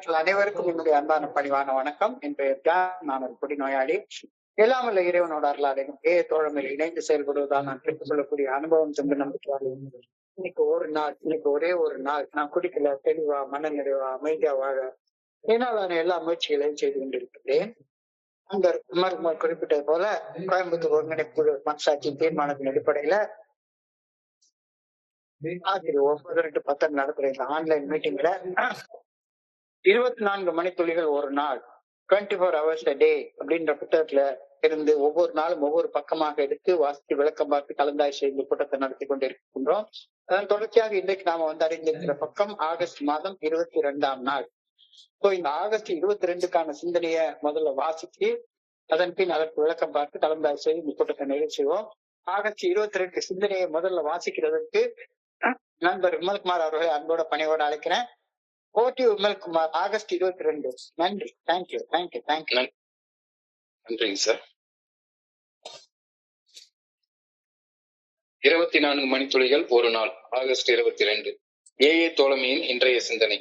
நண்பர்கள் அனைவருக்கும் என்னுடைய அன்பான பணிவான வணக்கம். என் பெயர் ஜான். நான் ஒரு குடிநோயாளி. எல்லாம் வல்ல இறைவனோட அருளாலையும் தோழமையில் இணைந்து செயல்படுவதால் நான் பெற்றுக் கொள்ளக்கூடிய அனுபவம் தந்து நம்பிக்கையாளர். இன்னைக்கு ஒரு நாள், இன்னைக்கு ஒரே ஒரு நாள் நான் குடிக்கல, தெளிவா, மன நிறைவா, அமைதியா வாழ என்னாலான எல்லா முயற்சிகளையும் செய்து கொண்டிருக்கிறேன். அந்த குறிப்பிட்டது போல கோயம்புத்தூர் ஒருங்கிணைப்பு மனசாட்சி தீர்மானத்தின் அடிப்படையில 9-2-10 நடக்கிற இந்த ஆன்லைன் மீட்டிங்ல 24 மணித்துளிகள் ஒரு நாள், 24 hours a day அப்படின்ற புத்தகத்துல இருந்து ஒவ்வொரு நாளும் ஒவ்வொரு பக்கமாக எடுத்து வாசித்து விளக்கம் பார்த்து கலந்தாய் செய்து கூட்டத்தை நடத்தி கொண்டிருக்கின்றோம். அதன் தொடர்ச்சியாக இன்றைக்கு நாம அறிந்திருக்கிற பக்கம் ஆகஸ்ட் மாதம் 22ஆம் நாள். இந்த ஆகஸ்ட் 22க்கான சிந்தனைய முதல்ல வாசிச்சு அதன் பின் அதற்கு விளக்கம் பார்த்து கலந்தாய் செய்து இந்த கூட்டத்தை நிறைவு செய்வோம். ஆகஸ்ட் 22 சிந்தனையை முதல்ல வாசிக்கிறதுக்கு நண்பர் விமல்குமார் அவர்களை அன்போட பணியோடு அழைக்கிறேன். ஓடி விமல்குமார், ஆகஸ்ட் 22. நன்றி. தேங்க்யூ. நன்றிங்க சார். 24 மணித்துளிகள் ஒரு நாள், ஆகஸ்ட் 22. ஏஏ தோழமையின் இன்றைய சிந்தனை.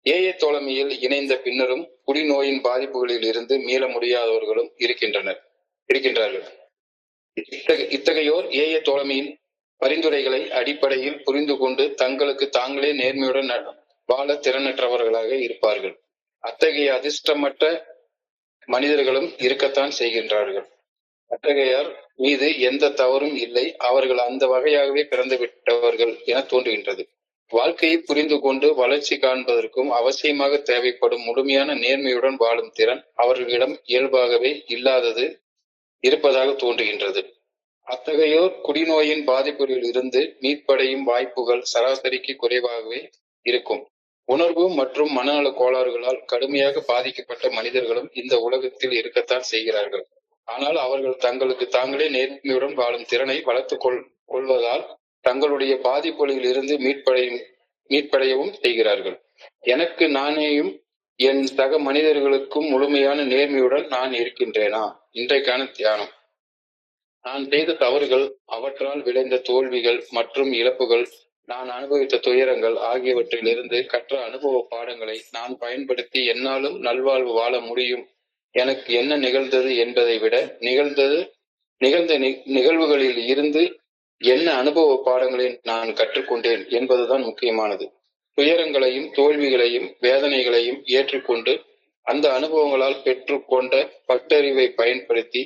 ஏஏ தோழமையில் இணைந்த பின்னரும் குடிநோயின் பாதிப்புகளில் இருந்து மீள முடியாதவர்களும் இருக்கின்றார்கள். இத்தகையோர் ஏஏ தோழமையின் பரிந்துரைகளை அடிப்படையில் புரிந்து கொண்டு தங்களுக்கு தாங்களே நேர்மையுடன் வாழ திறனற்றவர்களாக இருப்பார்கள். அத்தகைய அதிர்ஷ்டமற்ற மனிதர்களும் இருக்கத்தான் செய்கின்றார்கள். அத்தகையார் மீது எந்த தவறும் இல்லை, அவர்கள் அந்த வகையாகவே பிறந்து விட்டவர்கள் என தோன்றுகின்றது. வாழ்க்கையை புரிந்து கொண்டு வளர்ச்சி காண்பதற்கும் அவசியமாக தேவைப்படும் முழுமையான நேர்மையுடன் வாழும் திறன் அவர்களிடம் இயல்பாகவே இருப்பதாக தோன்றுகின்றது. அத்தகையோர் குடிநோயின் பாதிப்புகளில் இருந்து மீட்படையும் வாய்ப்புகள் சராசரிக்கு குறைவாகவே இருக்கும். உணர்வு மற்றும் மனநல கோளாறுகளால் கடுமையாக பாதிக்கப்பட்ட மனிதர்களும் இந்த உலகத்தில் இருக்கத்தான் செய்கிறார்கள். ஆனால் அவர்கள் தங்களுக்கு தாங்களே நேர்மையுடன் வாழும் திறனை வளர்த்துக் கொள்வதால் தங்களுடைய பாதிப்புகளில் இருந்து மீட்படையவும் செய்கிறார்கள். எனக்கு நானேயும் என் சக மனிதர்களுக்கும் முழுமையான நேர்மையுடன் நான் இருக்கின்றேனா? இன்றைக்கான தியானம். நான் செய்த தவறுகள், அவற்றால் விளைந்த தோல்விகள் மற்றும் இழப்புகள், நான் அனுபவித்த துயரங்கள் ஆகியவற்றிலிருந்து கற்ற அனுபவ பாடங்களை நான் பயன்படுத்தி என்னாலும் நல்வாழ்வு வாழ முடியும். எனக்கு என்ன நிகழ்ந்தது என்பதை விட நிகழ்ந்த நிகழ்வுகளில் இருந்து என்ன அனுபவ பாடங்களை நான் கற்றுக்கொண்டேன் என்பதுதான் முக்கியமானது. துயரங்களையும் தோல்விகளையும் வேதனைகளையும் ஏற்றுக்கொண்டு அந்த அனுபவங்களால் பெற்றுக்கொண்ட பட்டறிவை பயன்படுத்தி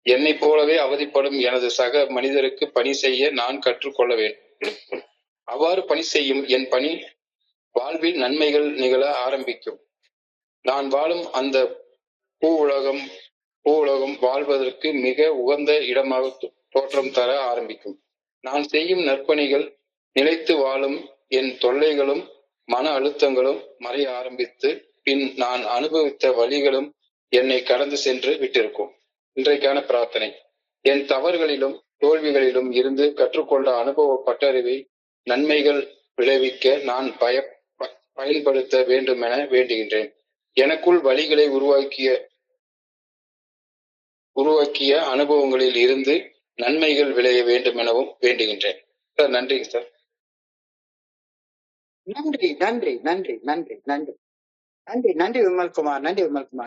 என்னை போலவே அவதிப்படும் எனது சக மனிதருக்கு பணி செய்ய நான் கற்றுக்கொள்ள வேண்டும். அவ்வாறு பணி செய்யும் என் பணி வாழ்வில் நன்மைகள் நிகழ ஆரம்பிக்கும். நான் வாழும் அந்த பூ உலகம் வாழ்வதற்கு மிக உகந்த இடமாக தோற்றம் தர ஆரம்பிக்கும். நான் செய்யும் நற்பணிகள் நிலைத்து வாழும் என் தொல்லைகளும் மன அழுத்தங்களும் மறைய ஆரம்பித்து பின் நான் அனுபவித்த வழிகளும் என்னை கடந்து சென்று விட்டிருக்கும். இன்றைக்கான பிரார்த்தனை. என் தவறுகளிலும் தோல்விகளிலும் இருந்து கற்றுக்கொண்ட அனுபவ பட்டறிவை நன்மைகள் விளைவிக்க நான் பயன்படுத்த வேண்டும் என வேண்டுகின்றேன். எனக்குள் வழிகளை உருவாக்கிய அனுபவங்களில் இருந்து நன்மைகள் விளைய வேண்டும் எனவும் வேண்டுகின்றேன். சார், நன்றிங்க சார். நன்றி விமல்குமார்.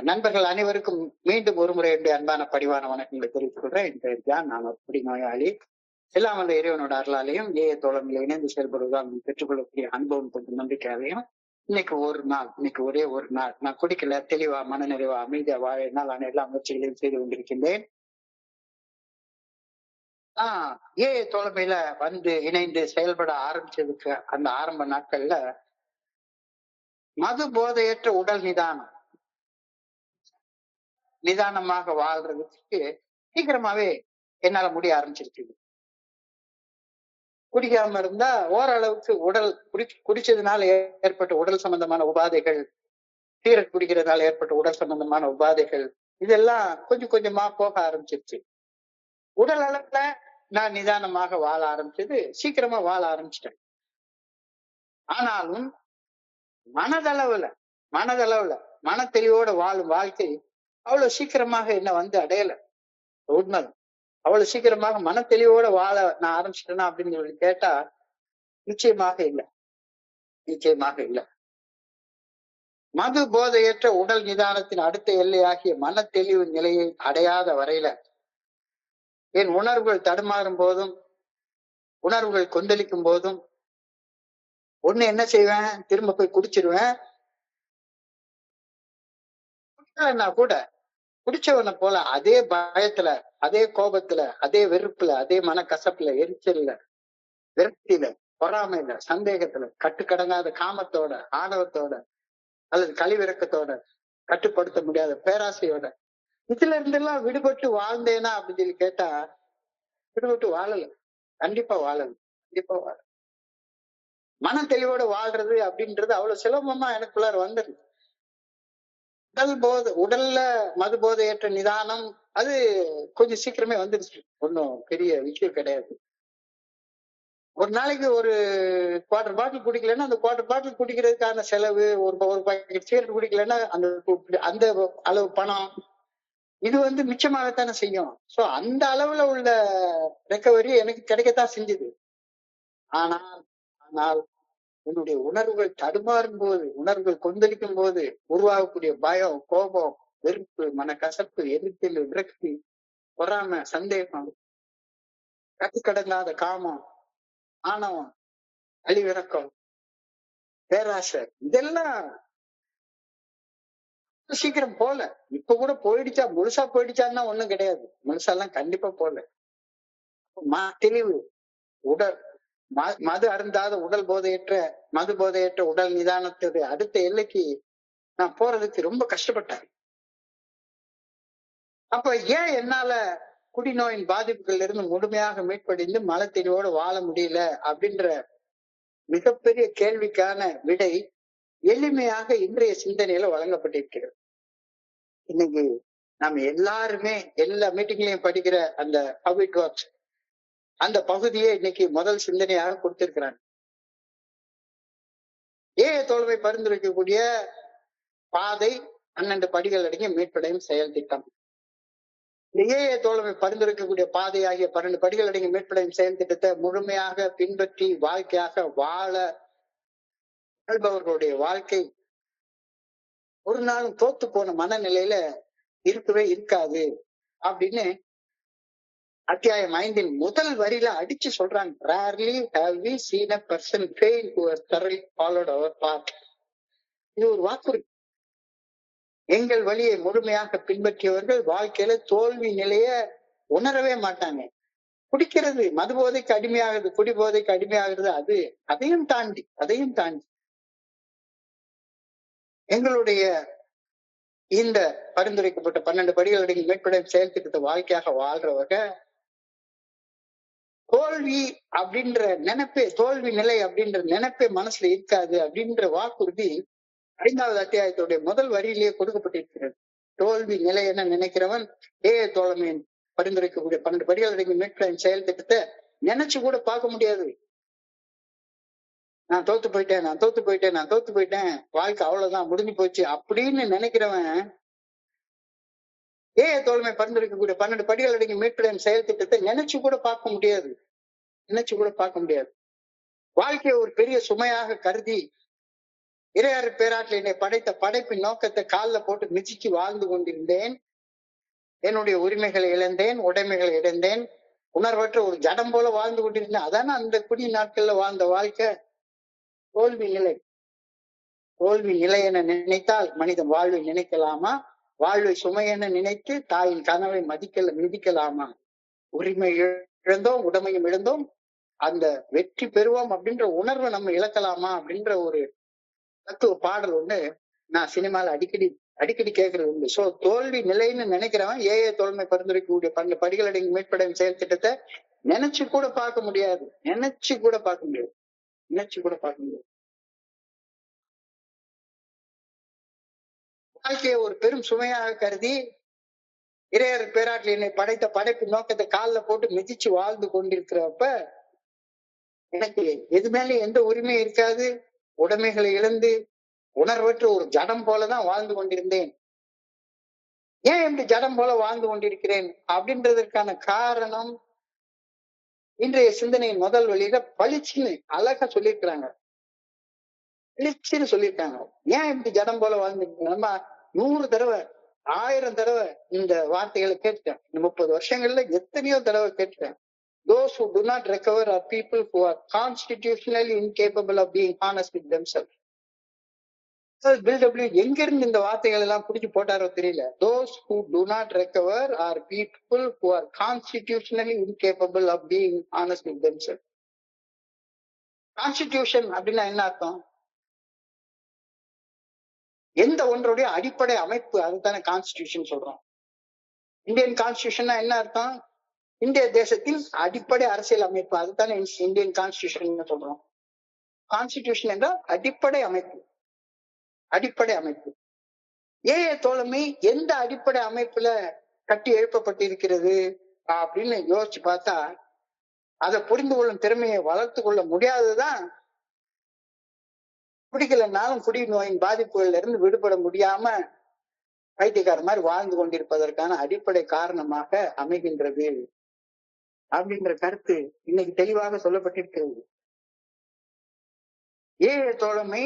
நண்பர்கள் அனைவருக்கும் மீண்டும் ஒரு முறை அன்பான பணிவான வணக்கங்களை தெரிவித்துக் கொள்றேன். என் பெயர் ஜான். நான் ஒரு குடிநோயாளி. எல்லாம் வந்த இறைவனோட அருளாலையும் தோழமையில் இணைந்து செயல்படுவதால் பெற்றுக்கொள்ளக்கூடிய அனுபவம் கொஞ்சம் நம்பிக்கையாலையும் இன்னைக்கு ஒரே ஒரு நாள் நான் குடிக்கல, தெளிவா, மன நிறைவா, அமைதியா வாழ என்னால் எல்லா முயற்சிகளையும் செய்து கொண்டிருக்கின்றேன். தோழமையில இணைந்து செயல்பட ஆரம்பிச்சதுக்கு அந்த ஆரம்ப நாட்கள்ல மது போதையற்ற உடல் நிதானமாக வாழ்றதுக்கு சீக்கிரமாவே என்னால முடிய ஆரம்பிச்சிருக்குது. குடிக்காம இருந்தா ஓரளவுக்கு குடிச்சதுனால ஏற்பட்ட உடல் சம்பந்தமான உபாதைகள், சீரட் குடிக்கிறதுனால ஏற்பட்ட உடல் சம்பந்தமான உபாதைகள், இதெல்லாம் கொஞ்சம் கொஞ்சமா போக ஆரம்பிச்சிருச்சு. உடல் அளவுல நான் நிதானமாக வாழ ஆரம்பிச்சது, சீக்கிரமா வாழ ஆரம்பிச்சிட்டேன். ஆனாலும் மனதளவுல மன தெளிவோட வாழும் வாழ்க்கை அவ்வளவு சீக்கிரமாக என்ன அடையல. உண்மைதான். அவ்வளவு சீக்கிரமாக மன தெளிவோட வாழ நான் ஆரம்பிச்சிட்டேனா அப்படின்னு சொல்லி கேட்டா நிச்சயமாக இல்லை. மது போதையற்ற உடல் நிதானத்தின் அடுத்த எல்லையாகிய மன தெளிவு நிலையை அடையாத வரையில என் உணர்வுகள் தடுமாறும் போதும் உணர்வுகள் கொந்தளிக்கும் போதும் ஒண்ணு என்ன செய்வேன், திரும்ப போய் குடிச்சிருவேன். கூட குடிச்சவனை போல அதே பயத்துல, அதே கோபத்துல, அதே வெறுப்புல, அதே மனக்கசப்புல, எரிச்சல்ல, விரக்தியில, பொறாமையில, சந்தேகத்துல, கட்டுக்கடங்காத காமத்தோட, ஆணவத்தோட அல்லது கழிவிறக்கத்தோட, கட்டுப்படுத்த முடியாத பேராசையோட இதுல இருந்தெல்லாம் விடுபட்டு வாழ்ந்தேனா அப்படின்னு சொல்லி கேட்டா விடுபட்டு வாழல. கண்டிப்பா வாழல. கண்டிப்பா வாழ மன தெளிவோட வாழ்றது அப்படின்றது அவ்வளவு சுலபமா எனக்குள்ளார வந்துருது. உடல்ல மது போதையற்ற நிதானம் அது கொஞ்சம் சீக்கிரமே வந்துருச்சு. ஒன்னும் பெரிய விஷயம் கிடையாது. ஒரு நாளைக்கு ஒரு குவார்டர் பாட்டில் குடிக்கலன்னா அந்த குவார்டர் பாட்டில் குடிக்கிறதுக்கான செலவு, ஒரு பாக்கெட் சிகரெட் குடிக்கலன்னா அந்த அந்த அளவு பணம் இது மிச்சமாகத்தானே செய்யும். சோ அந்த அளவுல உள்ள ரெக்கவரி எனக்கு கிடைக்கத்தான் செஞ்சது. ஆனால் ஆனால் என்னுடைய உணர்வுகள் தடுமாறும் போது, உணர்வுகள் கொந்தளிக்கும் போது உருவாகக்கூடிய பயம், கோபம், வெறுப்பு, மனக்கசப்பு, எரிச்சல், விரக்தி, பொறாமை, சந்தேகம், கட்டுக்கடங்காத காமம், ஆணவம், அழிவிறக்கம், பேராசை இதெல்லாம் சீக்கிரம் போல. இப்ப கூட போயிடுச்சா, முழுசா போயிடுச்சான்னா ஒண்ணும் கிடையாது. முழுசாலாம் கண்டிப்பா போல. தெளிவு உடல் மது அருந்தாத உடல் போதையற்ற மது போதையற்ற உடல் நிதானத்துடைய அடுத்த எல்லைக்கு நான் போறதுக்கு ரொம்ப கஷ்டப்பட்டேன். அப்ப ஏன் என்னால குடிநோயின் பாதிப்புகள்ல இருந்து முழுமையாக மீட்படைந்து மன தெளிவோடு வாழ முடியல அப்படின்ற மிகப்பெரிய கேள்விக்கான விடை எளிமையாக இன்றைய சிந்தனையில வழங்கப்பட்டிருக்கிறது. இன்னைக்கு நம்ம எல்லாருமே எல்லா மீட்டிங்லயும் படிக்கிற அந்த How It Works அந்த பகுதியை இன்னைக்கு முதல் சிந்தனையாக கொடுத்திருக்கிறாங்க. தோல்வை பரிந்துரைக்கக்கூடிய பாதை 12 படிகள் அடங்கிய மீட்படையும் செயல் திட்டம். தோல்வை பரிந்துரைக்கக்கூடிய பாதை ஆகிய 12 படிகள் அடங்கிய மீட்படையும் செயல் திட்டத்தை முழுமையாக பின்பற்றி வாழ்க்கையாக வாழ்பவர்களுடைய வாழ்க்கை ஒரு நாளும் தோத்து போன மனநிலையில இருக்கவே இருக்காது அப்படின்னு அத்தியாயம் 5 முதல் வரியில அடிச்சு சொல்றாங்க. Rarely have we seen a person fail who has thoroughly followed our path. இது ஒரு வாக்குறுதி. எங்கள் வழியை முழுமையாக பின்பற்றியவர்கள் வாழ்க்கையில தோல்வி நிலைய உணரவே மாட்டாங்க. குடிக்கிறது, மது போதைக்கு அடிமையாகிறது, குடி போதைக்கு அடிமையாகிறது, அதையும் தாண்டி எங்களுடைய இந்த பரிந்துரைக்கப்பட்ட 12 படிகள் அடங்கி மீட்படையும் செயல் திட்டத்தை வாழ்க்கையாக வாழ்றவங்க தோல்வி அப்படின்ற நினைப்பே, தோல்வி நிலை அப்படின்ற நினைப்பே மனசுல இருக்காது அப்படின்ற வாக்குறுதி 5வது அத்தியாயத்துடைய முதல் வரியிலேயே கொடுக்கப்பட்டிருக்கிறது. தோல்வி நிலை என்ன நினைக்கிறவன் தோழமையின் பரிந்துரைக்கக்கூடிய 12 படிகள் அடங்கி மீட்படையும் செயல் திட்டத்தை நினைச்சு கூட பார்க்க முடியாது. நான் தோத்து போயிட்டேன், வாழ்க்கை அவ்வளவுதான், முடிஞ்சு போச்சு அப்படின்னு நினைக்கிறவன் தோழமை பரிந்துரைக்கக்கூடிய 12 படிகள் அடங்கி மீட்படையும் செயல் திட்டத்தை நினைச்சு கூட பார்க்க முடியாது. வாழ்க்கையை ஒரு பெரிய சுமையாக கருதி இறையாறு பேராற்றில் என்னை படைத்த படைப்பின் நோக்கத்தை காலில் போட்டு மிதிச்சு வாழ்ந்து கொண்டிருந்தேன். என்னுடைய உரிமைகளை இழந்தேன், உடைமைகளை இழந்தேன், உணர்வற்ற ஒரு ஜடம் போல வாழ்ந்து கொண்டிருந்தேன். அதான அந்த குடி நாட்கள்ல வாழ்ந்த வாழ்க்கை. தோல்வி நிலை என நினைத்தால் மனிதன் வாழ்வை நினைக்கலாமா? வாழ்வை சுமை என நினைத்து தாயின் கனவை மிதிக்கலாமா? உரிமை இழந்தோம், உடைமையும் இழந்தோம், அந்த வெற்றி பெறுவோம் அப்படின்ற உணர்வை நம்ம இழக்கலாமா அப்படின்ற ஒரு தத்துவ பாடல் ஒண்ணு நான் சினிமால அடிக்கடி கேட்கறது உண்டு. சோ தோல்வி நிலைன்னு நினைக்கிறவன் தோல்மை பரிந்துரைக்கக்கூடிய 12 படிகள் அடங்கி மீட்படையும் செயல் திட்டத்தை நினைச்சு கூட பார்க்க முடியாது. வாழ்க்கையை ஒரு பெரும் சுமையாக கருதி இறையர் பேராற்றில் என்னை படைத்த படைப்பு நோக்கத்தை காலில் போட்டு மிதிச்சு வாழ்ந்து கொண்டிருக்கிறப்ப எனக்கு எது மேலே எந்த உரிமையும் இருக்காது. உடைமைகளை இழந்து உணர்வற்ற ஒரு ஜடம் போலதான் வாழ்ந்து கொண்டிருந்தேன். ஏன் இப்படி ஜடம் போல வாழ்ந்து கொண்டிருக்கிறேன் அப்படின்றதற்கான காரணம் இன்றைய சிந்தனையின் முதல் வழியில பளிச்சுன்னு அழகா சொல்லியிருக்கிறாங்க. கிழிச்சுன்னு சொல்லியிருக்காங்க. ஏன் இப்படி ஜடம் போல வாழ்ந்துட்டு நம்ம 100 தடவை 1000 தடவை இந்த வார்த்தைகளை கேட்டேன். இந்த 30 வருஷங்கள்ல எத்தனையோ தடவை கேட்டேன். Those who do not recover are people who are constitutionally incapable of being honest with themselves. பில்டபிள்யூ எங்க இருந்து இந்த வார்த்தைகள் எல்லாம் புடிச்சு போட்டாரோ தெரியல. Those who do not recover are people who are constitutionally incapable of being honest with themselves. Constitution அப்படின்னா என்ன அர்த்தம்? எந்த ஒன்றுடைய அடிப்படை அமைப்பு, அதுதானே கான்ஸ்டிடியூஷன் சொல்றோம். இந்தியன் கான்ஸ்டிடியூஷன் என்ன அர்த்தம்? இந்திய தேசத்தின் அடிப்படை அரசியல் அமைப்பு, அதுதானே இந்தியன் கான்ஸ்டிடியூஷன் சொல்றோம். கான்ஸ்டிடியூஷன் என்றால் அடிப்படை அமைப்பு. அடிப்படை அமைப்பு. ஏஏ தோழமை எந்த அடிப்படை அமைப்புல கட்டி எழுப்பப்பட்டிருக்கிறது அப்படின்னு யோசிச்சு பார்த்தா அதை புரிந்து கொள்ளும் திறமையை வளர்த்து கொள்ள முடியாததுதான் குடிக்கலனாலும் குடி நோயின் பாதிப்புகள்ல இருந்து விடுபட முடியாம பைத்தியக்கார மாதிரி வாழ்ந்து கொண்டிருப்பதற்கான அடிப்படை காரணமாக அமைகின்றது அப்படின்ற கருத்து இன்னைக்கு தெளிவாக சொல்லப்பட்டிருக்கிறது. ஏஏ தோழமை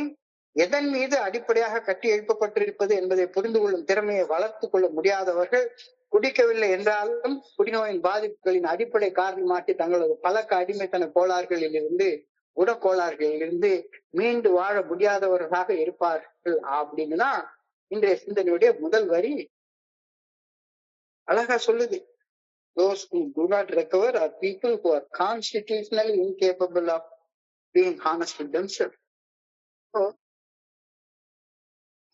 எதன் மீது அடிப்படையாக கட்டி எழுப்பப்பட்டிருப்பது என்பதை புரிந்து கொள்ளும் திறமையை வளர்த்து கொள்ள முடியாதவர்கள் குடிக்கவில்லை என்றாலும் குடிநோயின் பாதிப்புகளின் அடிப்படை காரணமாக்கி தங்களது பழக்க அடிமைத்தன கோளாறுகளில் இருந்து உடற்கோளாறுகளில் இருந்து மீண்டு வாழ முடியாதவர்களாக இருப்பார்கள் அப்படின்னு தான் இன்றைய சிந்தனையுடைய முதல் வரி அழகா சொல்லுது. Those who do not recover are people who are constitutionally incapable of being honest with themselves. So,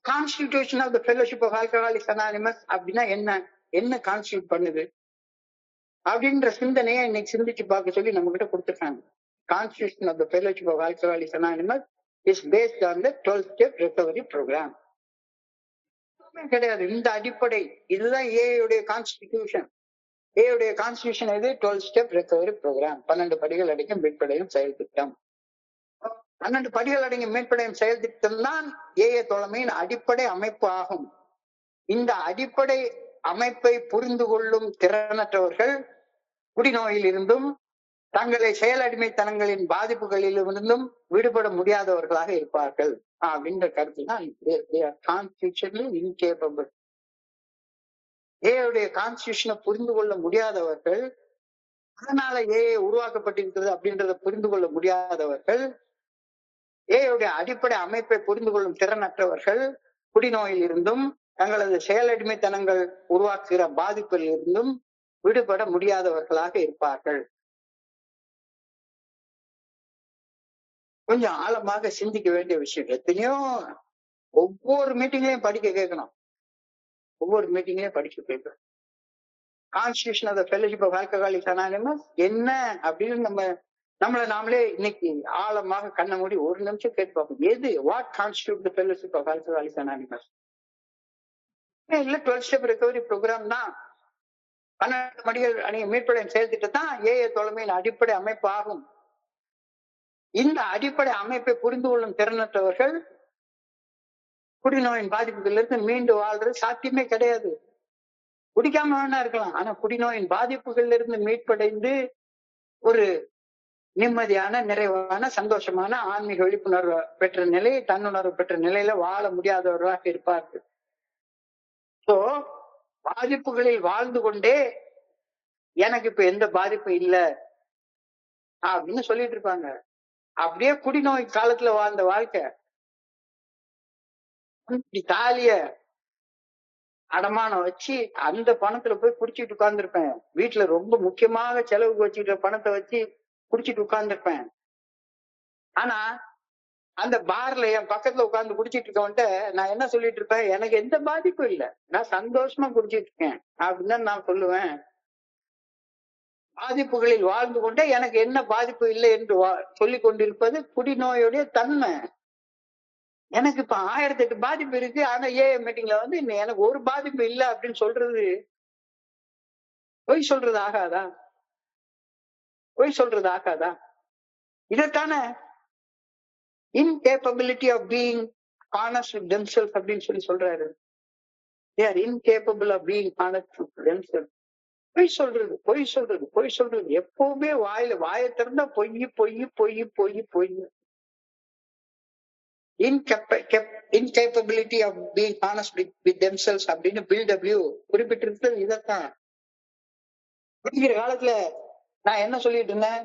Constitution of the Fellowship of Alcoholics Anonymous அப்படின்னா என்ன கான்ஸ்டிடியூட் பண்ணுது அப்படின்ற சிந்தனையை இன்னைக்கு சிந்திச்சு பார்க்க சொல்லி நம்ம கிட்ட கொடுத்துருக்காங்க. Constitution of the Fellowship of Alcoholics Anonymous is based on the 12-step recovery program. கிடையாது இந்த அடிப்படை, இதுதான் ஏயுடைய கான்ஸ்டிடியூஷன். ஏயுடைய கான்ஸ்டிடியூஷன் எது? 12-step recovery program. 12 படிகள் அடங்கிய மீட்படையும் செயல் திட்டம். 12 படிகள் அடங்கிய மீட்படையும் செயல் திட்டம் தான் ஏஏ தோழமையின் அடிப்படை அமைப்பு ஆகும். இந்த அடிப்படை அமைப்பை புரிந்து கொள்ளும் திறனற்றவர்கள் குடிநோயில் இருந்தும் தங்களை செயலடிமைத்தனங்களின் பாதிப்புகளில் இருந்தும் விடுபட முடியாதவர்களாக இருப்பார்கள் அப்படின்ற கருத்து தான் கான்ஸ்டிடியூஷனலி இன்கேப்பபிள். ஏயுடைய கான்ஸ்டிடியூஷனை புரிந்து கொள்ள முடியாதவர்கள், அதனால ஏஏ உருவாக்கப்பட்டிருக்கிறது அப்படின்றத புரிந்து கொள்ள முடியாதவர்கள், ஏயுடைய அடிப்படை அமைப்பை புரிந்து கொள்ளும் திறனற்றவர்கள் குடிநோயில் இருந்தும் தங்களது செயலடிமைத்தனங்கள் உருவாக்குகிற பாதிப்பில் இருந்தும் விடுபட முடியாதவர்களாக இருப்பார்கள். கொஞ்சம் ஆழமாக சிந்திக்க வேண்டிய விஷயம். எத்தனையோ ஒவ்வொரு மீட்டிங்லயும் படிக்க கேட்கணும். ஒவ்வொரு மீட்டிங்லயும் படிக்க கேட்கணும். Constitution of the fellowship of alcoholics anonymous என்ன அப்படின்னு நம்மளை நாமளே இன்னைக்கு ஆழமாக கண்ண மூடி ஒரு நிமிஷம் கேட்டு பார்ப்போம். எது what constitute the fellowship of alcoholics anonymous? இல்ல 12-step recovery program தான். 12 படிகள் அணிய மீட்படையும் செயல் திட்டம் தான் ஏஏ தோழமையின் அடிப்படை அமைப்பு ஆகும். இந்த அடிப்படை அமைப்பை புரிந்து கொள்ளும் திறனற்றவர்கள் குடிநோயின் பாதிப்புகளிலிருந்து மீண்டு வாழ்றது சாத்தியமே கிடையாது. குடிக்காம வேணா இருக்கலாம், ஆனா குடிநோயின் பாதிப்புகள்ல இருந்து மீட்படைந்து ஒரு நிம்மதியான, நிறைவான, சந்தோஷமான ஆன்மீக விழிப்புணர்வு பெற்ற நிலை, தன்னுணர்வு பெற்ற நிலையில வாழ முடியாதவர்களாக இருப்பார்கள். சோ பாதிப்புகளில் வாழ்ந்து கொண்டே எனக்கு இப்ப எந்த பாதிப்பும் இல்லை அப்படின்னு சொல்லிட்டு இருப்பாங்க. அப்படியே குடிநோய் காலத்துல வாழ்ந்த வாழ்க்கை தாலிய அடமானம் வச்சு அந்த பணத்துல போய் குடிச்சிட்டு உட்கார்ந்துருப்பேன். வீட்டுல ரொம்ப முக்கியமாக செலவுக்கு வச்சுக்கிட்ட பணத்தை வச்சு குடிச்சிட்டு உட்கார்ந்துருப்பேன். ஆனா அந்த பார்ல என் பக்கத்துல உட்கார்ந்து குடிச்சிட்டு இருக்கவன்ட்ட நான் என்ன சொல்லிட்டு இருப்பேன்? எனக்கு எந்த பாதிப்பும் இல்லை, நான் சந்தோஷமா குடிச்சிட்டு இருக்கேன் அப்படின்னு தான் நான் சொல்லுவேன். பாதிப்புகளில் வாழ்ந்து கொண்டே எனக்கு என்ன பாதிப்பு இல்லை என்று சொல்லிக் கொண்டிருப்பது குடிநோயுடைய தன்மை. எனக்கு இப்ப 1008 பாதிப்பு இருக்கு, ஆனா ஏஏ மீட்டிங்ல வந்து எனக்கு ஒரு பாதிப்பு இல்லை அப்படின்னு சொல்றது பொய் சொல்றது ஆகாதா? பொய் சொல்றது ஆகாதா? இதற்கான incapability of being honest with themselves அப்படின்னு சொல்றாரு. They are incapable of being honest with themselves. பொய் சொல்றது பொய் சொல்றது பொய் சொல்றது எப்பவுமே வாயை திறந்தா பொய் பொய் பொய் பொய் பொய். Incapability of being honest with themselves அப்படின்னு பில் டபிள்யூ குறிப்பிட்டிருக்கிறது இதைத்தான். அப்படிங்கிற காலத்துல நான் என்ன சொல்லிட்டு இருந்தேன்,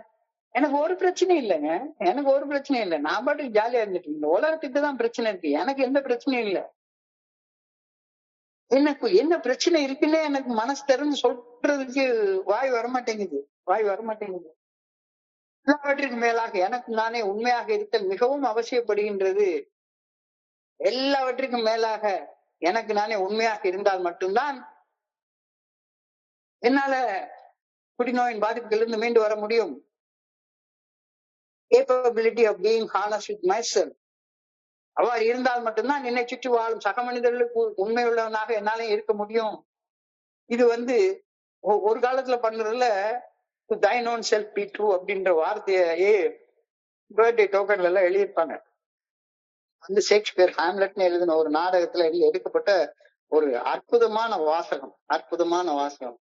எனக்கு ஒரு பிரச்சனையும் இல்லைங்க, எனக்கு ஒரு பிரச்சனையும் இல்லை, நான் பாட்டுக்கு ஜாலியா இருந்துட்டு இருந்தேன். உலகத்துக்கு தான் பிரச்சனை இருக்கு, எனக்கு எந்த பிரச்சனையும் இல்லை. எனக்கு என்ன பிரச்சனை இருக்குன்னு எனக்கு மனசு திறந்து சொல்றதுக்கு வாய் வரமாட்டேங்குது. எல்லாவற்றிற்கு மேலாக எனக்கு நானே உண்மையாக இருத்தல் மிகவும் அவசியப்படுகின்றது. எல்லாவற்றுக்கும் மேலாக எனக்கு நானே உண்மையாக இருந்தால் மட்டும்தான் என்னால குடிநோயின் பாதிப்புகளிலிருந்து மீண்டு வர முடியும். Capability of being honest with myself. அவ்வாறு இருந்தால் மட்டும்தான் என்னை சுற்றி வாழும் சக மனிதர்களுக்கு உண்மை உள்ளவனாக என்னாலே இருக்க முடியும். இது ஒரு காலத்துல பண்றதுல thine own self be true அப்படின்ற வார்த்தையே பர்த்டே டோக்கன்ல எல்லாம் எழுதியிருப்பாங்க. ஷேக்ஸ்பியர் ஹாம்லெட்னு எழுதின ஒரு நாடகத்துல எடுக்கப்பட்ட ஒரு அற்புதமான வாசகம்.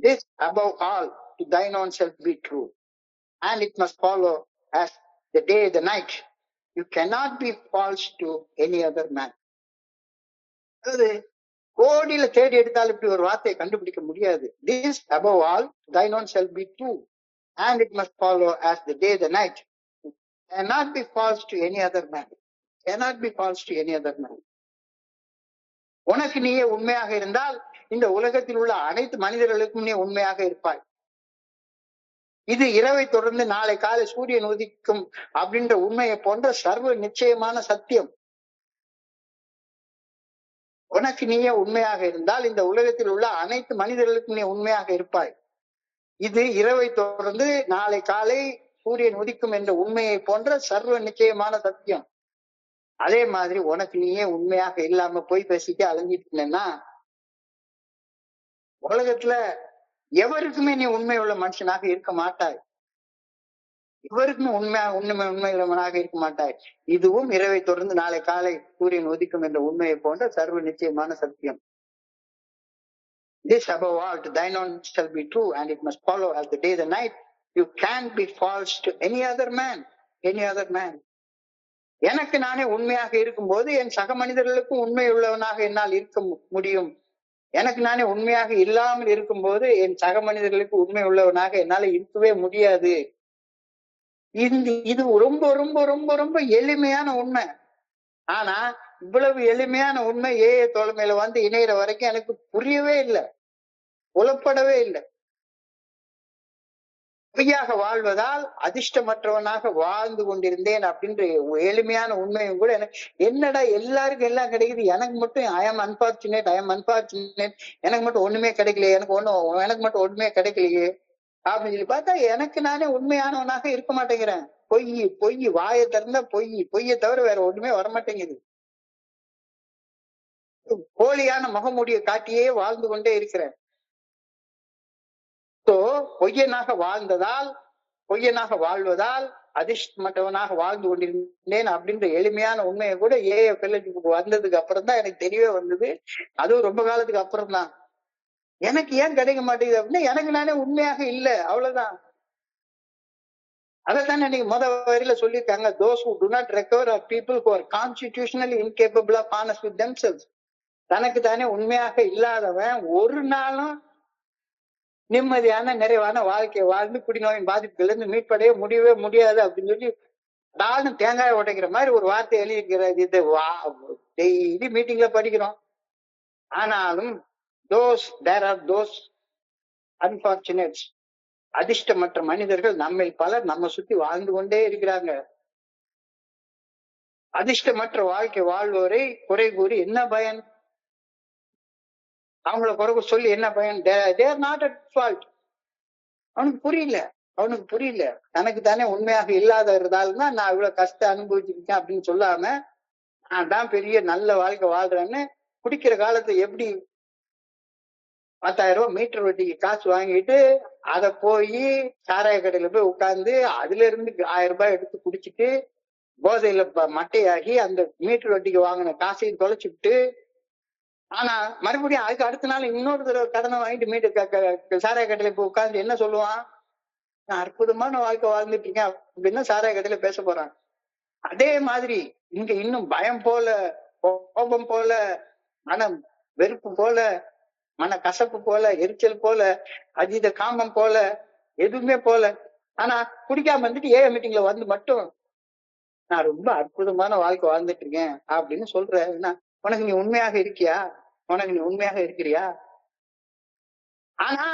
This above all to thine own self be true and it must follow as the day the night. You cannot be false to any other man. அதாவது கோடியில தேடி எடுத்தால் இப்படி ஒரு வார்த்தையை கண்டுபிடிக்க முடியாது. This above all thine own self be true and it must follow as the day the night. You cannot be false to any other man. உனக்கு நீயே உண்மையாக இருந்தால் இந்த உலகத்தில் உள்ள அனைத்து மனிதர்களுக்கும் நீ உண்மையாக இருப்பாய். இது இரவை தொடர்ந்து நாளை காலை சூரியன் உதிக்கும் அப்படின்ற உண்மையை போன்ற சர்வ நிச்சயமான சத்தியம். உனக்கு நீயே உண்மையாக இருந்தால் இந்த உலகத்தில் உள்ள அனைத்து மனிதர்களுக்கும் நீ உண்மையாக இருப்பாய். இது இரவை தொடர்ந்து நாளை காலை சூரியன் உதிக்கும் என்ற உண்மையை போன்ற சர்வ நிச்சயமான சத்தியம். அதே மாதிரி உனக்கு நீயே உண்மையாக இல்லாம போய் பேசிட்டு அலைஞ்சிட்டு இருந்தேன்னா உலகத்துல எவருக்குமே நீ உண்மை உள்ள மனுஷனாக இருக்க மாட்டாய். உண்மையுள்ளவனாக இருக்க மாட்டாய். இதுவும் இரவை தொடர்ந்து நாளை காலை சூரியன் உதிக்கும் என்ற உண்மையை போன்ற சர்வ நிச்சயமான சத்தியம். This above all to thine own shall be true and it must follow as the day the night. You can't be false to any other man. எனக்கு நானே உண்மையாக இருக்கும்போது என் சக மனிதர்களுக்கும் உண்மை உள்ளவனாக என்னால் இருக்க முடியும். எனக்கு நானே உண்மையாக இல்லாமல் இருக்கும்போது என் சக மனிதர்களுக்கு உண்மை உள்ளவனாக என்னால இருக்கவே முடியாது. இது ரொம்ப ரொம்ப ரொம்ப ரொம்ப எளிமையான உண்மை. ஆனா இவ்வளவு எளிமையான உண்மை தோழமையில இணையிற வரைக்கும் எனக்கு புரியவே இல்லை, புலப்படவே இல்லை. பொய்யாக வாழ்வதால் அதிர்ஷ்டமற்றவனாக வாழ்ந்து கொண்டிருந்தேன் அப்படின்ற எளிமையான உண்மையும் கூட எனக்கு என்னடா எல்லாருக்கும் எல்லாம் கிடைக்குது, எனக்கு மட்டும் ஐ எம் அன்பார்ச்சுனேட், எனக்கு மட்டும் ஒண்ணுமே கிடைக்கலையே, எனக்கு மட்டும் ஒண்ணுமே கிடைக்கலையே அப்படின்னு சொல்லி பார்த்தா எனக்கு நானே உண்மையானவனாக இருக்க மாட்டேங்கிறேன். பொய் வாயை திறந்தா பொய்யை தவிர வேற ஒண்ணுமே வரமாட்டேங்குது. போலியான முகமூடியை காட்டியே வாழ்ந்து கொண்டே இருக்கிறேன். பொய்யனாக வாழ்வதால் அதிர்ஷ்டமற்றவனாக வாழ்ந்து கொண்டிருந்தேன் அப்படின்ற எளிமையான உண்மையை கூட வந்ததுக்கு அப்புறம் தான் எனக்கு தெரியவே வந்தது. அதுவும் ரொம்ப காலத்துக்கு அப்புறம் தான். எனக்கு ஏன் கிடைக்க மாட்டேங்குது அப்படின்னா எனக்கு நானே உண்மையாக இல்லை, அவ்வளவுதான். அதைத்தான் இன்னைக்கு வரியில சொல்லியிருக்காங்க. those who do not recover are people who are constitutionally incapable of honest with themselves. தனக்கு தானே உண்மையாக இல்லாதவன் ஒரு நாளும் நிம்மதியான நிறைவான வாழ்க்கையை வாழ்ந்து குடிநோயின் பாதிப்புல இருந்து மீட்படைய முடியவே முடியாது அப்படின்னு சொல்லி நானும் தேங்காய் உடைக்கிற மாதிரி ஒரு வார்த்தை எழுதியிருக்கிறது. இது டெய்லி மீட்டிங்ல படிக்கிறோம். ஆனாலும் there are those unfortunates, அதிர்ஷ்டமற்ற மனிதர்கள் நம்மில் பலர் நம்ம சுத்தி வாழ்ந்து கொண்டே இருக்கிறாங்க. அதிர்ஷ்டமற்ற வாழ்க்கை வாழ்வோரை குறை கூறி என்ன பயன்? அவங்கள குறை சொல்லி என்ன பயன்? they are not at fault. அவனுக்கு புரியல. தனக்கு தானே உண்மையாக இல்லாத இருந்தால்தான் நான் இவ்வளவு கஷ்டம் அனுபவிச்சிருக்கேன் அப்படின்னு சொல்லாம நான் தான் பெரிய நல்ல வாழ்க்கை வாழ்றேன்னு குடிக்கிற காலத்தை எப்படி 10,000 ரூபாய் மீட்டர் வட்டிக்கு காசு வாங்கிட்டு அதை போய் சாராய கடையில போய் உட்கார்ந்து அதுல இருந்து 1000 ரூபாய் எடுத்து குடிச்சிட்டு போதையில மட்டையாகி அந்த மீட்டர் வட்டிக்கு வாங்கின காசையும் தொலைச்சுட்டு, ஆனா மறுபடியும் அதுக்கு அடுத்த நாள் இன்னொரு தடவை கடனை வாங்கிட்டு மீட்டர் சாராய கடையில போய் உட்கார்ந்து என்ன சொல்லுவான்? நான் அற்புதமான வாழ்க்கை வாழ்ந்துட்டு இருக்கேன் அப்படின்னு சாராய கடையில பேச போறான். அதே மாதிரி இங்க இன்னும் பயம் போல, கோபம் போல, மனம் வெறுப்பு போல, மன கசப்பு போல, எரிச்சல் போல, அதீத காமம் போல, எதுவுமே போல. ஆனா குடிக்காம வந்துட்டு ஏஐ மீட்டிங்ல வந்து மட்டும் நான் ரொம்ப அற்புதமான வாழ்க்கை வாழ்ந்துட்டு இருக்கேன் அப்படின்னு சொல்றேன்னா, உனக்கு நீ உண்மையாக இருக்கியா? உனக்கு நீ உண்மையாக இருக்கிறியா? ஆனா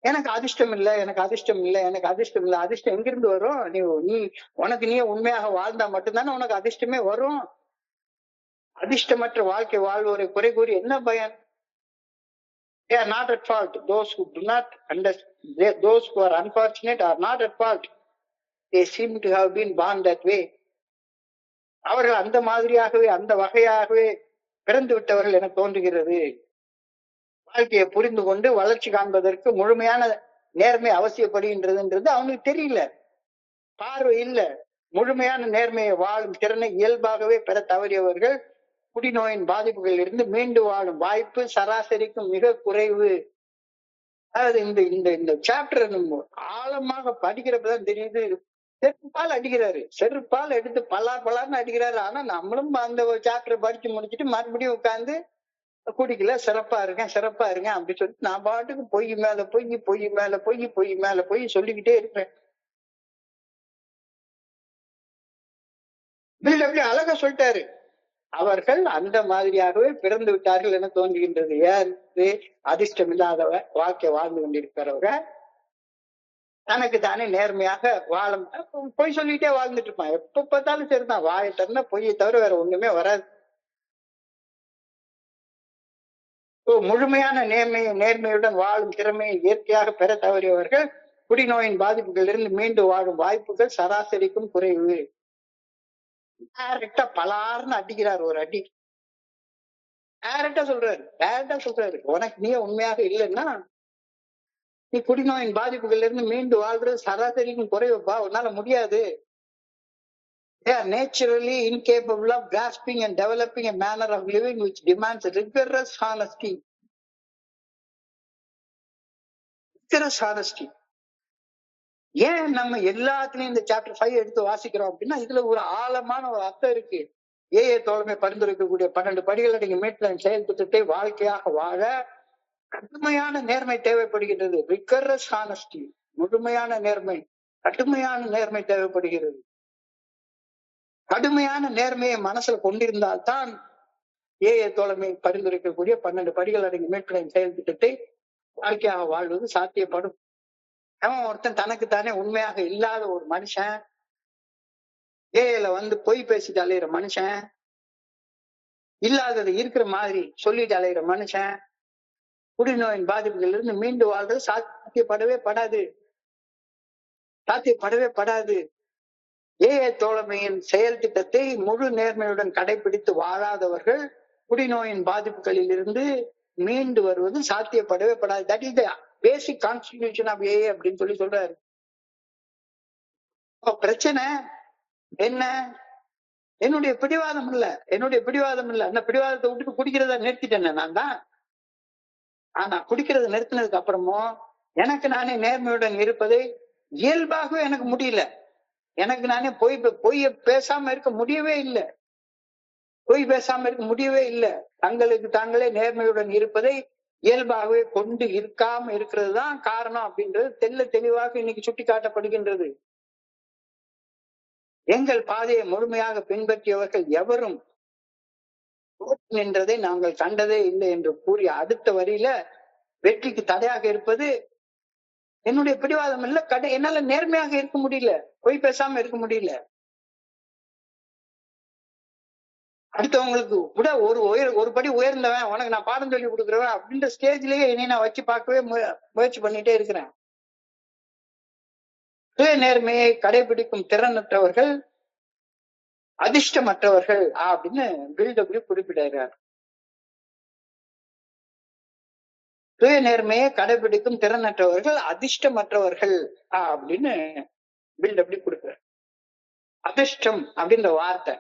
எனக்கு அதிர்ஷ்டம் இல்ல, எனக்கு அதிர்ஷ்டம் இல்ல, எனக்கு அதிர்ஷ்டம் இல்ல. அதிர்ஷ்டம் எங்கிருந்து வரும்? நீ நீ உனக்கு நீயே உண்மையாக வாழ்ந்தா மட்டும்தானே உனக்கு அதிர்ஷ்டமே வரும். அதிர்ஷ்டமற்ற வாழ்க்கை வாழ்வோரை குறை கூறி என்ன பயன்? They are not at fault. Those who do not understand, those who are unfortunate are not at fault. They seem to have been born that way. அவர்கள் அந்த மாதிரியாகவே, அந்த வகையாகவே பிறந்து விட்டவர்கள் என தோன்றுகிறது. வாழ்க்கையை புரிந்து கொண்டு வளர்ச்சி காண்பதற்கு முழுமையான நேர்மை அவசியப்படுகின்றதுன்றது அவனுக்கு தெரியல, பார்வை இல்ல. முழுமையான நேர்மையை வாழும் திறனை இயல்பாகவே பெற தவறியவர்கள் குடிநோயின் பாதிப்புகளில் இருந்து மீண்டு வாழும் வாய்ப்பு சராசரிக்கும் மிக குறைவு. அதாவது இந்த இந்த இந்த சாப்டர் ஆழமாக படிக்கிறப்பதான் தெரியுது. செருப்பால் அடிக்கிறாரு, செருப்பால் எடுத்து பலார்னு அடிக்கிறாரு. ஆனா நம்மளும் அந்த சாப்டர் படிச்சு முடிச்சுட்டு மறுபடியும் உட்கார்ந்து குடிக்கல, சிறப்பா இருக்கேன் சிறப்பா இருக்கேன் அப்படி சொல்லிட்டு நான் பாட்டுக்கு பொய் மேல பொய், பொய் மேல பொய், பொய் மேல பொய் சொல்லிக்கிட்டே இருப்பேன். அப்படி அழகா சொல்லிட்டாரு. அவர்கள் அந்த மாதிரியாகவே பிறந்து விட்டார்கள் என தோன்றுகின்றது. ஏன் அதிர்ஷ்டம் இல்லாத வாழ்க்கை வாழ்ந்து கொண்டிருக்கிறவங்க தனக்கு தானே நேர்மையாக வாழும் பொய் சொல்லிட்டே வாழ்ந்துட்டு இருப்பான். எப்ப பார்த்தாலும் சரிதான், வாயை தவிர பொய்யை தவிர வேற ஒண்ணுமே வராது. முழுமையான நேர்மையுடன் வாழும் திறமையை இயற்கையாக பெற தவறியவர்கள் குடிநோயின் பாதிப்புகளிலிருந்து மீண்டு வாழும் வாய்ப்புகள் சராசரிக்கும் குறைவு. டைரக்டா பலார்னு அடிக்கிறார் ஒரு அடி. டைரக்டா சொல்றாரு உனக்கு நீ உண்மையாக இல்லைன்னா நீ குடிநோயின் பாதிப்புகள்ல இருந்து மீண்டு வாழ்றது சராசரிக்கும் குறைவுப்பா, உன்னால முடியாது. They are naturally incapable of grasping and developing a manner of living which demands rigorous honesty. ஏன் நம்ம எல்லாத்துலயும் இந்த சாப்டர் 5 எடுத்து வாசிக்கிறோம் அப்படின்னா இதுல ஒரு ஆழமான ஒரு அர்த்தம் இருக்கு. ஏஏ தோழமை பரிந்துரைக்கக்கூடிய 12 படிகள் அடங்கிய மீட்பின் செயல் திட்டத்தை வாழ்க்கையாக வாழ கடுமையான நேர்மை தேவைப்படுகின்றது. ரிகரஸ் ஹானஸ்டி, முழுமையான நேர்மை, கடுமையான நேர்மை தேவைப்படுகிறது. கடுமையான நேர்மையை மனசுல கொண்டிருந்தால்தான் ஏஏ தோழமை பரிந்துரைக்கக்கூடிய 12 படிகள் அடங்கிய மீட்பின் செயல் திட்டத்தை வாழ்க்கையாக வாழ்வது சாத்தியப்படும். அவன் ஒருத்தன் தனக்குத்தானே உண்மையாக இல்லாத ஒரு மனுஷன், ஏஐல வந்து பொய் பேசிட்டு அலையிற மனுஷன், இல்லாதது இருக்கிற மாதிரி சொல்லிட்டு அலையிற மனுஷன் குடிநோயின் பாதிப்புகள் இருந்து மீண்டு வாழ்றது சாத்தியப்படவே படாது. ஏஐ தோழமையின் செயல் திட்டத்தை முழு நேர்மையுடன் கடைபிடித்து வாழாதவர்கள் குடிநோயின் பாதிப்புகளில் இருந்து மீண்டு வருவது சாத்தியப்படவே படாது. That is the basic constitution of AI அப்படின்னு சொல்றாரு. பிரச்சனை என்ன? என்னுடைய பிடிவாதம் இல்ல. அந்த பிடிவாதத்தை விட்டுட்டு குடிக்கிறத நிறுத்திட்டேன் நான் தான். ஆனா குடிக்கிறத நிறுத்தினதுக்கு அப்புறமும் எனக்கு நானே நேர்மையுடன் இருப்பதை இயல்பாகவே எனக்கு முடியல. எனக்கு நானே பொய்ய பேசாம இருக்க முடியவே இல்லை. தங்களுக்கு தாங்களே நேர்மையுடன் இருப்பதை இயல்பாகவே கொண்டு இருக்காம இருக்கிறது தான் காரணம் அப்படின்றது தெளிவாக இன்னைக்கு சுட்டி காட்டப்படுகின்றது. எங்கள் பாதையை முழுமையாக பின்பற்றியவர்கள் எவரும் நின்றதை நாங்கள் கண்டதே இல்லை என்று கூறிய அடுத்த வரியில வெற்றிக்கு தடையாக இருப்பது என்னுடைய பிடிவாதம் இல்ல, என்னால நேர்மையாக இருக்க முடியல, பொய் பேசாம இருக்க முடியல. அடுத்தவங்களுக்கு கூட ஒரு படி உயர்ந்தவன், உனக்கு நான் பாடம் சொல்லி கொடுக்குறவன் அப்படின்ற ஸ்டேஜ்லயே என்னை நான் வச்சு பார்க்கவே முயற்சி பண்ணிட்டே இருக்கிறேன். சுய நேர்மையை கடைபிடிக்கும் திறனற்றவர்கள் அதிர்ஷ்டமற்றவர்கள் அப்படின்னு பில்டபிள்யூ குறிப்பிடுகிறார். சுய நேர்மையை கடைபிடிக்கும் திறனற்றவர்கள் அதிர்ஷ்டமற்றவர்கள் அப்படின்னு பில்டபிள்யூ கொடுக்கிறார். அதிர்ஷ்டம் அப்படின்ற வார்த்தை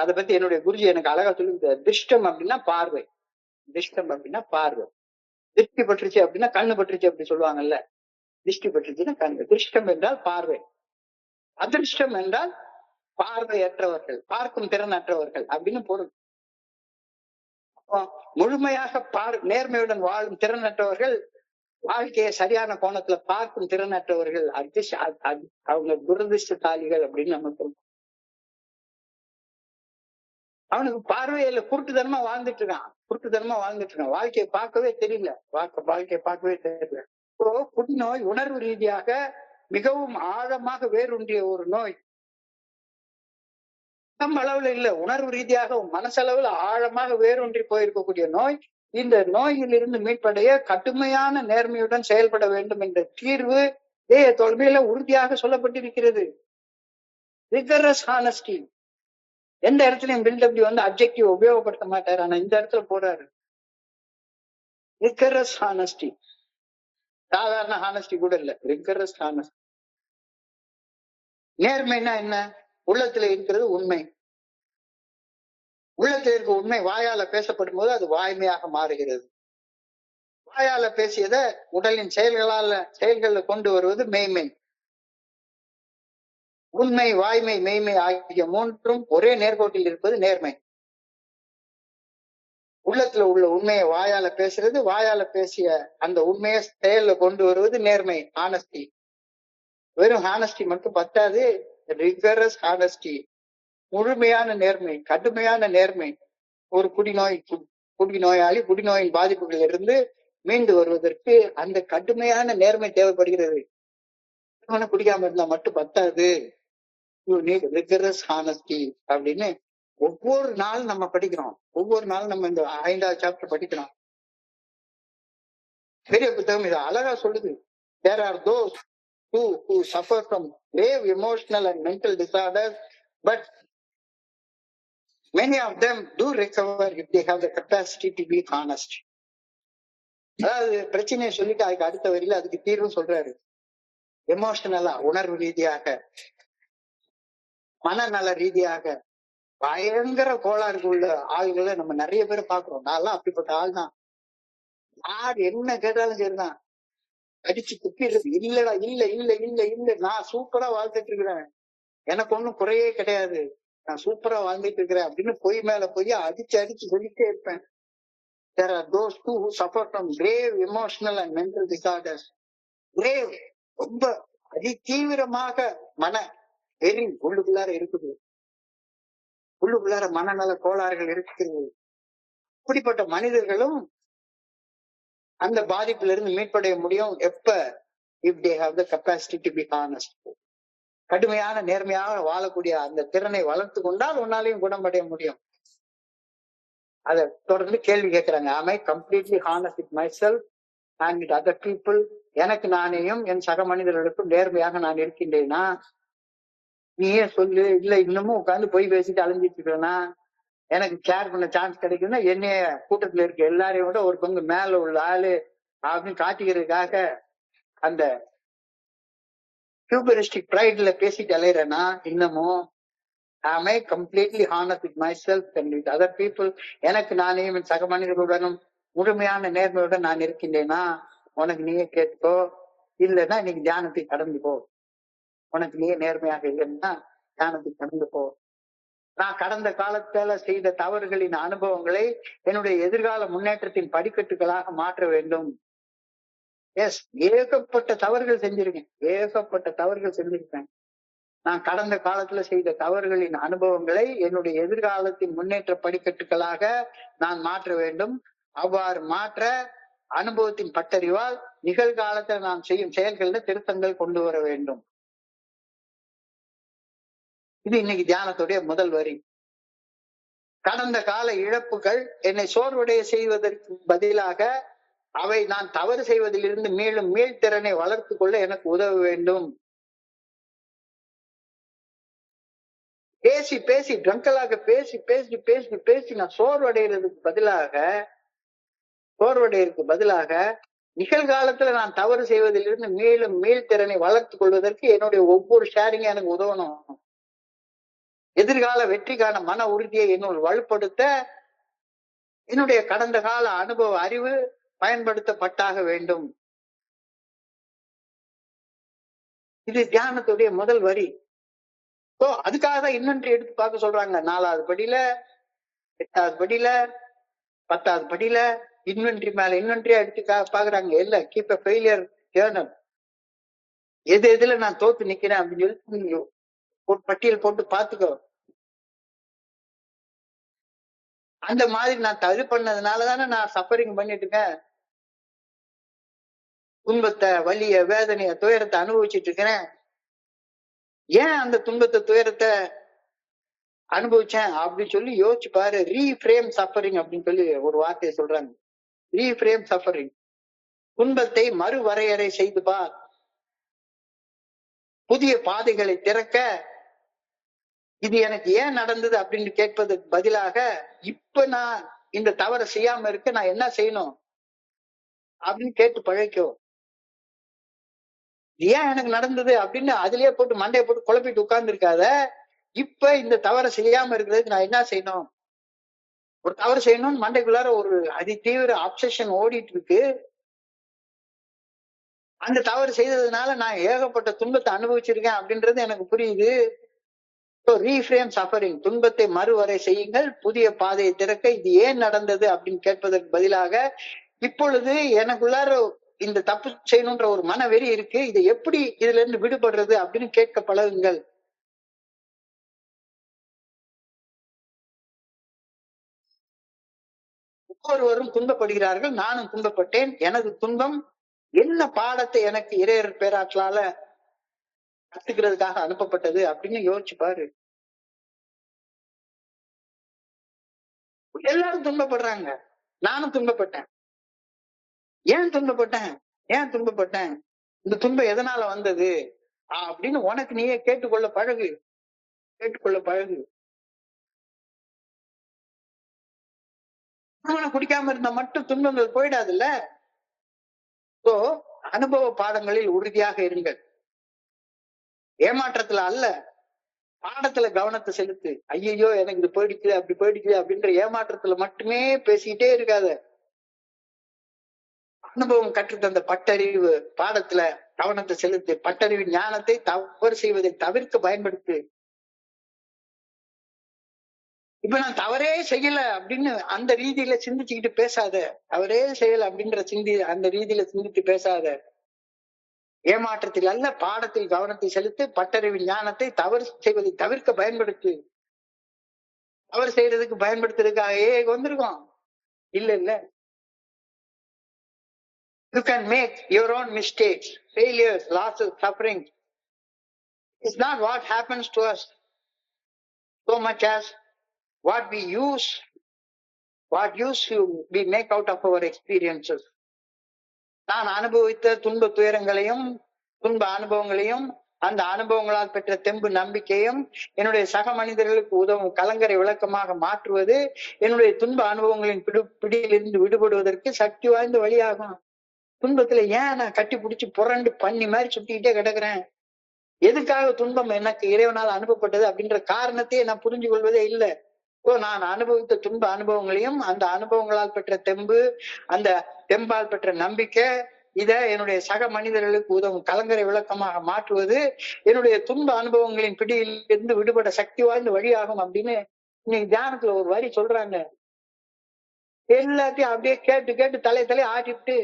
அதை பத்தி என்னுடைய குருஜி எனக்கு அழகா சொல்லி, திருஷ்டம் அப்படின்னா பார்வை, திருஷ்டி பற்றுச்சு அப்படின்னா கண்ணு பற்றுச்சு அப்படி சொல்லுவாங்கல்ல. திருஷ்டி பற்றுச்சுன்னா கண்ணு, திருஷ்டம் என்றால் பார்வை, அதிர்ஷ்டம் என்றால் பார்வையற்றவர்கள், பார்க்கும் திறன் அற்றவர்கள் அப்படின்னு பொருள். முழுமையாக நேர்மையுடன் வாழும் திறனற்றவர்கள், வாழ்க்கையை சரியான கோணத்துல பார்க்கும் திறனற்றவர்கள், அவங்க துரதிருஷ்டசாலிகள் அப்படின்னு நம்ம சொல்றோம். அவனுக்கு பார்வையில குருட்டுத்தனமா வாழ்ந்துட்டு இருக்கான், வாழ்க்கையை பார்க்கவே தெரியல, வாழ்க்கையை பார்க்கவே தெரியல. இப்போ புற்றுநோய் உணர்வு ரீதியாக மிகவும் ஆழமாக வேரூன்றிய ஒரு நோய். நம்ம அளவுல இல்ல, உணர்வு ரீதியாக மனசளவுல ஆழமாக வேரூன்றி போயிருக்கக்கூடிய நோய். இந்த நோயிலிருந்து மீட்படைய கடுமையான நேர்மையுடன் செயல்பட வேண்டும் என்ற தீர்வு தொல்மையில உறுதியாக சொல்லப்பட்டிருக்கிறது. Rigorous honesty. எந்த இடத்துலயும் பில்டப்டி அப்ஜெக்டிவ் உபயோகப்படுத்த மாட்டாரு, ஆனா இந்த இடத்துல போறாரு. ரிகரஸ் ஹானஸ்டி, சாதாரண ஹானஸ்டி கூட இல்ல, ரிகரஸ் ஹானஸ்டி. நேர்மைன்னா என்ன? உள்ளத்துல இருக்கிறது உண்மை. உள்ளத்துல இருக்க உண்மை வாயால பேசப்படும் போது அது வாய்மையாக மாறுகிறது. வாயால பேசியதை உடலின் செயல்கள்ல கொண்டு வருவது மெய்மை. உண்மை, வாய்மை, மெய்மை ஆகிய மூன்றும் ஒரே நேர்கோட்டில் இருப்பது நேர்மை. உள்ளத்துல உள்ள உண்மையை வாயால பேசுறது, வாயால பேசிய அந்த உண்மையை செயல்ல கொண்டு வருவது நேர்மை, ஹானஸ்டி. வெறும் ஹானஸ்டி மட்டும் பத்தாது, ரிகரஸ் ஹானஸ்டி, முழுமையான நேர்மை, கடுமையான நேர்மை. ஒரு குடிநோயாளி குடிநோயின் பாதிப்புகள் இருந்து மீண்டு வருவதற்கு அந்த கடுமையான நேர்மை தேவைப்படுகிறது. குடிக்காம இருந்தா மட்டும் பத்தாது, யூ நீட் ரிகரஸ் ஹானஸ்டி அப்படின்னு ஒவ்வொரு நாளும் நம்ம படிக்கிறோம். ஒவ்வொரு நாளும் நம்ம இந்த 5வது சாப்டர் படிக்கிறோம். பெரிய புத்தகம் இது அழகா சொல்லுது. There are those who suffer from grave emotional and mental disorders, but many of them do recover if they have the capacity to be honest. அதாவது பிரச்சனையை சொல்லிட்டு அதுக்கு அடுத்த வரியில அதுக்கு தீர்வு சொல்றாரு. எமோஷனலா, உணர்வு ரீதியாக, மனநல ரீதியாக பயங்கர கோளாறு உள்ள ஆள்களை நம்ம நிறைய பேர் பாக்குறோம். நான்லாம் அப்படிப்பட்ட ஆள் தான். யார் என்ன கேட்டாலும் சரிதான், அடிச்சு துப்பிடுறது. இல்லடா, இல்ல இல்ல இல்ல இல்ல, நான் சூப்பரா வாழ்ந்துட்டு இருக்கிறேன், எனக்கு ஒண்ணும் குறையே கிடையாது, நான் சூப்பரா வாழ்ந்துட்டு இருக்கிறேன் அப்படின்னு பொய் மேல பொய் அடிச்சு அடிச்சு சொல்லிட்டே இருப்பேன். There are those who suffer from grave emotional and mental disorders. grave, ரொம்ப அதிதீவிரமாக மன வெறி உள்ளுக்குள்ளார இருக்குது, உள்ளுக்குள்ளார மனநல கோளாறுகள் இருக்குது. இப்படிப்பட்ட மனிதர்களும் அந்த பாதிப்புல இருந்து மீட்படைய முடியும் எப்ப? if they have the capacity to be honest. கடுமையான நேர்மையாக வாழக்கூடிய அந்த திறனை வளர்த்து கொண்டால் உன்னாலையும் குணமடைய முடியும். அதை தொடர்ந்து கேள்வி கேட்கிறாங்க. am I completely honest with myself and with other people? எனக்கு நானேயும் என் சக மனிதர்களுக்கும் நேர்மையாக நான் இருக்கின்றேனா? நீயே சொல்லு. இல்ல இன்னமும் உட்கார்ந்து போய் பேசிட்டு அலைஞ்சிட்டு இருக்கிறேன்னா, எனக்கு கேர் பண்ண சான்ஸ் கிடைக்குதுன்னா என்னைய கூட்டத்துல இருக்க எல்லாரையும் விட ஒரு பங்கு மேல உள்ள ஆளு அப்படின்னு காட்டிக்கிறதுக்காக அந்த ஹியூமரிஸ்டிக் பிரைட்ல பேசிட்டு அலையிறேன்னா இன்னமும் am I completely honest with myself and with other people? எனக்கு நானேயும் என் சக மனிதர்களுடனும் முழுமையான நேர்மையுடன் நான் இருக்கின்றேனா? உனக்கு நீயே கேட்டுக்கோ. இல்லைன்னா இன்னைக்கு தியானத்தை கடந்து போ. உனக்கு நீயே நேர்மையாக இல்லைன்னா தியானத்தை கடந்து போ. நான் கடந்த காலத்தால செய்த தவறுகளின் அனுபவங்களை என்னுடைய எதிர்கால முன்னேற்றத்தின் படிக்கட்டுகளாக மாற்ற வேண்டும். எஸ், ஏகப்பட்ட தவறுகள் செஞ்சிருக்கேன். நான் கடந்த காலத்துல செய்த தவறுகளின் அனுபவங்களை என்னுடைய எதிர்காலத்தின் முன்னேற்ற படிக்கட்டுகளாக நான் மாற்ற வேண்டும். அவ்வாறு மாற்ற அனுபவத்தின் பட்டறிவால் நிகழ்காலத்துல நான் செய்யும் செயல்கள்ல திருத்தங்கள் கொண்டு வர வேண்டும். இது இன்னைக்கு தியானத்துடைய முதல் வரி. கடந்த கால இழப்புகள் என்னை சோர்வடைய செய்வதற்கு பதிலாக அவை நான் தவறு செய்வதிலிருந்து மீளும் மீள்திறனை வளர்த்து கொள்ள எனக்கு உதவ வேண்டும். பேசி ட்ரங்கலாக பேசி நான் சோர்வடைகிறதுக்கு பதிலாக நிகழ்காலத்துல நான் தவறு செய்வதிலிருந்து மீளும் மீள்திறனை வளர்த்து கொள்வதற்கு என்னுடைய ஒவ்வொரு ஷேரிங்கும் எனக்கு உதவணும். எதிர்கால வெற்றிக்கான மன உறுதியை என்னுள் வலுப்படுத்த என்னுடைய கடந்த கால அனுபவ அறிவு பயன்படுத்தப்பட்டாக வேண்டும். இது தியானத்துடைய முதல் வரி. ஸோ அதுக்காக தான் இன்வென்ட்ரி எடுத்து பார்க்க சொல்றாங்க. 4வது படியில, 8வது படியில, 10வது படியில இன்வென்ட்ரி மேல இன்வென்ட்ரியா எடுத்து பாக்குறாங்க. இல்ல, கீப் அ ஃபெயிலியர் ஜேர்னல். எது எதுல நான் தோத்து நிக்கிறேன் அப்படின்னு சொல்லி ஒரு பட்டியல் போட்டு பாத்துக்கோ. அந்த மாதிரி நான் தவறு பண்ணதுனாலதானே நான் சஃபரிங் பண்ணிட்டு இருக்கேன். துன்பத்தை, வலிய, வேதனைய, துயரத்தை அனுபவிச்சுட்டு இருக்கிறேன். ஏன் அந்த துன்பத்தை, துயரத்தை அனுபவிச்சேன் அப்படின்னு சொல்லி யோசிச்சு பாரு. ரீஃப்ரேம் சஃபரிங் அப்படின்னு சொல்லி ஒரு வார்த்தையை சொல்றாங்க. Reframe suffering. துன்பத்தை மறுவரையறை செய்து பார். புதிய பாதைகளை திறக்க, இது எனக்கு ஏன் நடந்தது அப்படின்னு கேட்பதற்கு பதிலாக, இப்ப நான் இந்த தவறை செய்யாம இருக்க நான் என்ன செய்யணும் அப்படின்னு கேட்டு பழைக்கோ. ஏன் எனக்கு நடந்தது அப்படின்னு அதுலயே போட்டு மண்டையை போட்டு குழப்பிட்டு உட்கார்ந்து இருக்காத. இப்ப இந்த தவறை செய்யாம இருக்கிறதுக்கு நான் என்ன செய்யணும்? ஒரு தவறு செய்யணும்னு மண்டைக்குள்ளார ஒரு அதிதீவிர அப்சஷன் ஓடிட்டு இருக்கு. அந்த தவறு செய்ததுனால நான் ஏகப்பட்ட துன்பத்தை அனுபவிச்சிருக்கேன் அப்படின்றது எனக்கு புரியுது. Reframe suffering. துன்பத்தை மறுவரை செய்யுங்கள், புதிய பாதையை திறக்க, இது ஏன் நடந்தது அப்படின்னு கேட்பதற்கு பதிலாக, இப்பொழுது எனக்குள்ளார இந்த தப்பு செய்யணும்ன்ற ஒரு மனவெறி இருக்கு, இதை எப்படி இதுல இருந்து விடுபடுறது அப்படின்னு கேட்க பழகுங்கள். ஒவ்வொருவரும் துன்பப்படுகிறார்கள், நானும் துன்பப்பட்டேன். எனது துன்பம் என்ன பாடத்தை எனக்கு இறையர் பேராற்றலால கத்துக்கிறதுக்காக அனுப்பப்பட்டது அப்படின்னு யோசிச்சு பாரு. எல்லாரும் துன்பப்படுறாங்க, நானும் துன்பப்பட்டேன். ஏன் துன்பப்பட்டேன்? ஏன் துன்பப்பட்டேன்? இந்த துன்பம் எதனால வந்தது அப்படின்னு உனக்கு நீயே கேட்டுக்கொள்ள பழகு. கேட்டுக்கொள்ள பழகு. குடிக்காம இருந்தா மட்டும் துன்பங்கள் போயிடாதுல்ல. சோ அனுபவ பாடங்களில் உறுதியாக இருங்கள். ஏமாற்றத்துல அல்ல, பாடத்துல கவனத்தை செலுத்து. ஐயோ எனக்கு இது போயிடுச்சு, அப்படி போயிடுச்சு அப்படின்ற ஏமாற்றத்துல மட்டுமே பேசிக்கிட்டே இருக்காத. அனுபவம் கற்றுத்தந்த பட்டறிவு பாடத்துல கவனத்தை செலுத்து. பட்டறிவு ஞானத்தை தவறு செய்வதை தவிர்க்க பயன்படுத்து. இப்ப நான் தவறே செய்யல அப்படின்னு அந்த ரீதியில சிந்திச்சுக்கிட்டு பேசாத. தவறே செய்யல அப்படின்ற அந்த ரீதியில சிந்தித்து பேசாத. ஏமாற்றத்தில் அல்ல, பாடத்தில் கவனத்தை செலுத்து. பட்டறிவு ஞானத்தை தவறு செய்வதை தவிர்க்க பயன்படுத்து. தவறு செய்யறதுக்கு பயன்படுத்துறதுக்காக வந்திருக்கோம் இல்ல இல்ல. You can make your own mistakes, failures, losses, suffering. It's not what happens to us so much as what use we make out of our experiences. நான் அனுபவித்த துன்ப துயரங்களையும் துன்ப அனுபவங்களையும் அந்த அனுபவங்களால் பெற்ற தெம்பு நம்பிக்கையும் என்னுடைய சக மனிதர்களுக்கு உதவும் கலங்கரை விளக்கமாக மாற்றுவது என்னுடைய துன்ப அனுபவங்களின் பிடியிலிருந்து விடுபடுவதற்கு சக்தி வாய்ந்த வழியாகும். துன்பத்துல ஏன் நான் கட்டி பிடிச்சி புரண்டு பண்ணி மாதிரி சுத்திக்கிட்டே கிடக்குறேன்? எதுக்காக துன்பம் எனக்கு இறைவனால் அனுப்பப்பட்டது அப்படின்ற காரணத்தையே நான் புரிஞ்சு கொள்வதே இல்லை. நான் அனுபவித்த துன்ப அனுபவங்களையும் அந்த அனுபவங்களால் பெற்ற தெம்பு, அந்த தெம்பால் பெற்ற நம்பிக்கை, இத என்னுடைய சக மனிதர்களுக்கு உதவும் கலங்கரை விளக்கமாக மாற்றுவது என்னுடைய துன்ப அனுபவங்களின் பிடியில் இருந்து விடுபட சக்தி வாய்ந்த வழியாகும் அப்படின்னு இன்னைக்கு தியானத்துல ஒரு வரி சொல்றாங்க. எல்லாத்தையும் அப்படியே கேட்டு கேட்டு தலையை ஆட்டிவிட்டு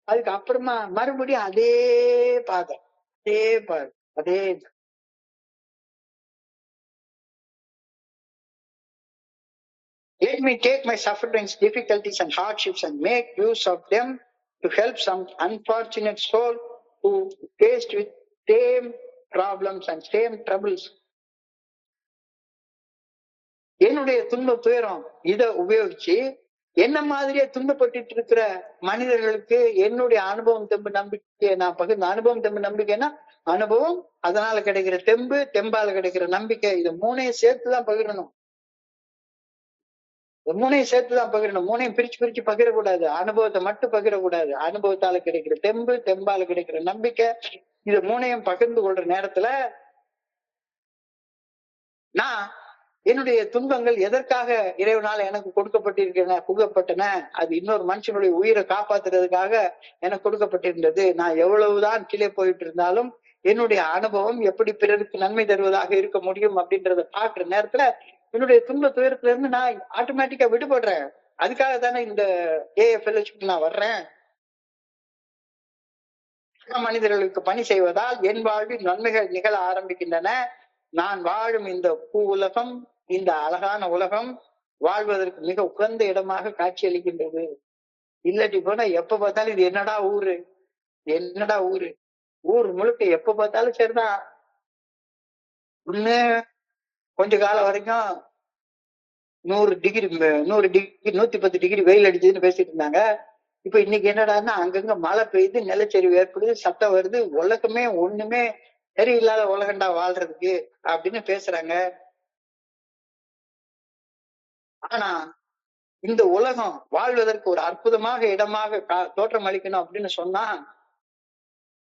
அதுக்கு அப்புறமா மறுபடியும் அதே பாதை அதே Let me take my sufferings, difficulties and hardships and make use of them to help some unfortunate soul who faced with same problems and same troubles. என்னுடைய துன்ப துயரம் இதை உபயோகிச்சு என்ன மாதிரியே துன்பப்பட்டு இருக்கிற மனிதர்களுக்கு என்னுடைய அனுபவம் தெம்பு நம்பிக்கையை நான் பகிர்ந்து. அனுபவம் தெம்பு நம்பிக்கைன்னா அனுபவம், அதனால கிடைக்கிற தெம்பு, தெம்பால கிடைக்கிற நம்பிக்கை, இது மூணையும் சேர்த்துதான் பகிரணும். மூணையும் சேர்த்துதான் பகிரணும். மூணையும் பிரிச்சு பகிரக்கூடாது. அனுபவத்தை மட்டும் பகிரக்கூடாது. அனுபவத்தால கிடைக்கிற தெம்பு, தெம்பால கிடைக்கிற நம்பிக்கை, இது மூணையும் பகிர்ந்து கொள்ற நேரத்துல நான் என்னுடைய துன்பங்கள் எதற்காக இறைவனால எனக்கு புகப்பட்டன, அது இன்னொரு மனுஷனுடைய உயிரை காப்பாத்துறதுக்காக எனக்கு கொடுக்கப்பட்டிருந்தது. நான் எவ்வளவுதான் கீழே போயிட்டு இருந்தாலும் என்னுடைய அனுபவம் எப்படி பிறருக்கு நன்மை தருவதாக இருக்க முடியும் அப்படின்றத பாக்குற நேரத்துல என்னுடைய துன்ப துயரத்துல இருந்து நான் ஆட்டோமேட்டிக்கா விடுபடுறேன். அதுக்காக தானே இந்த ஏஎஃப்எல்ஹெச்க்கு நான் வர்றேன். மனிதர்களுக்கு பணி செய்வதால் என் வாழ்வில் நன்மைகள் நிகழ ஆரம்பிக்கின்றன. நான் வாழும் இந்த பூ உலகம், இந்த அழகான உலகம் வாழ்வதற்கு மிக உகந்த இடமாக காட்சியளிக்கின்றது. இல்லாட்டி போனா எப்ப பார்த்தாலும் இது என்னடா ஊரு, என்னடா ஊரு, ஊர் முழுக்க எப்ப பார்த்தாலும் சரிதான். ஒண்ணு கொஞ்ச காலம் வரைக்கும் 100 டிகிரி 110 டிகிரி வெயில் அடிச்சதுன்னு பேசிட்டு இருந்தாங்க. இப்ப இன்னைக்கு என்னடான்னா அங்கங்க மழை பெய்யுது, நிலச்சரிவு ஏற்படுது, சத்தம் வருது, உலகமே ஒண்ணுமே சரியில்லாத உலகண்டா வாழ்றதுக்கு அப்படின்னு பேசுறாங்க. ஆனா இந்த உலகம் வாழ்வதற்கு ஒரு அற்புதமாக இடமாக தோற்றம் அளிக்கணும் அப்படின்னு சொன்னா,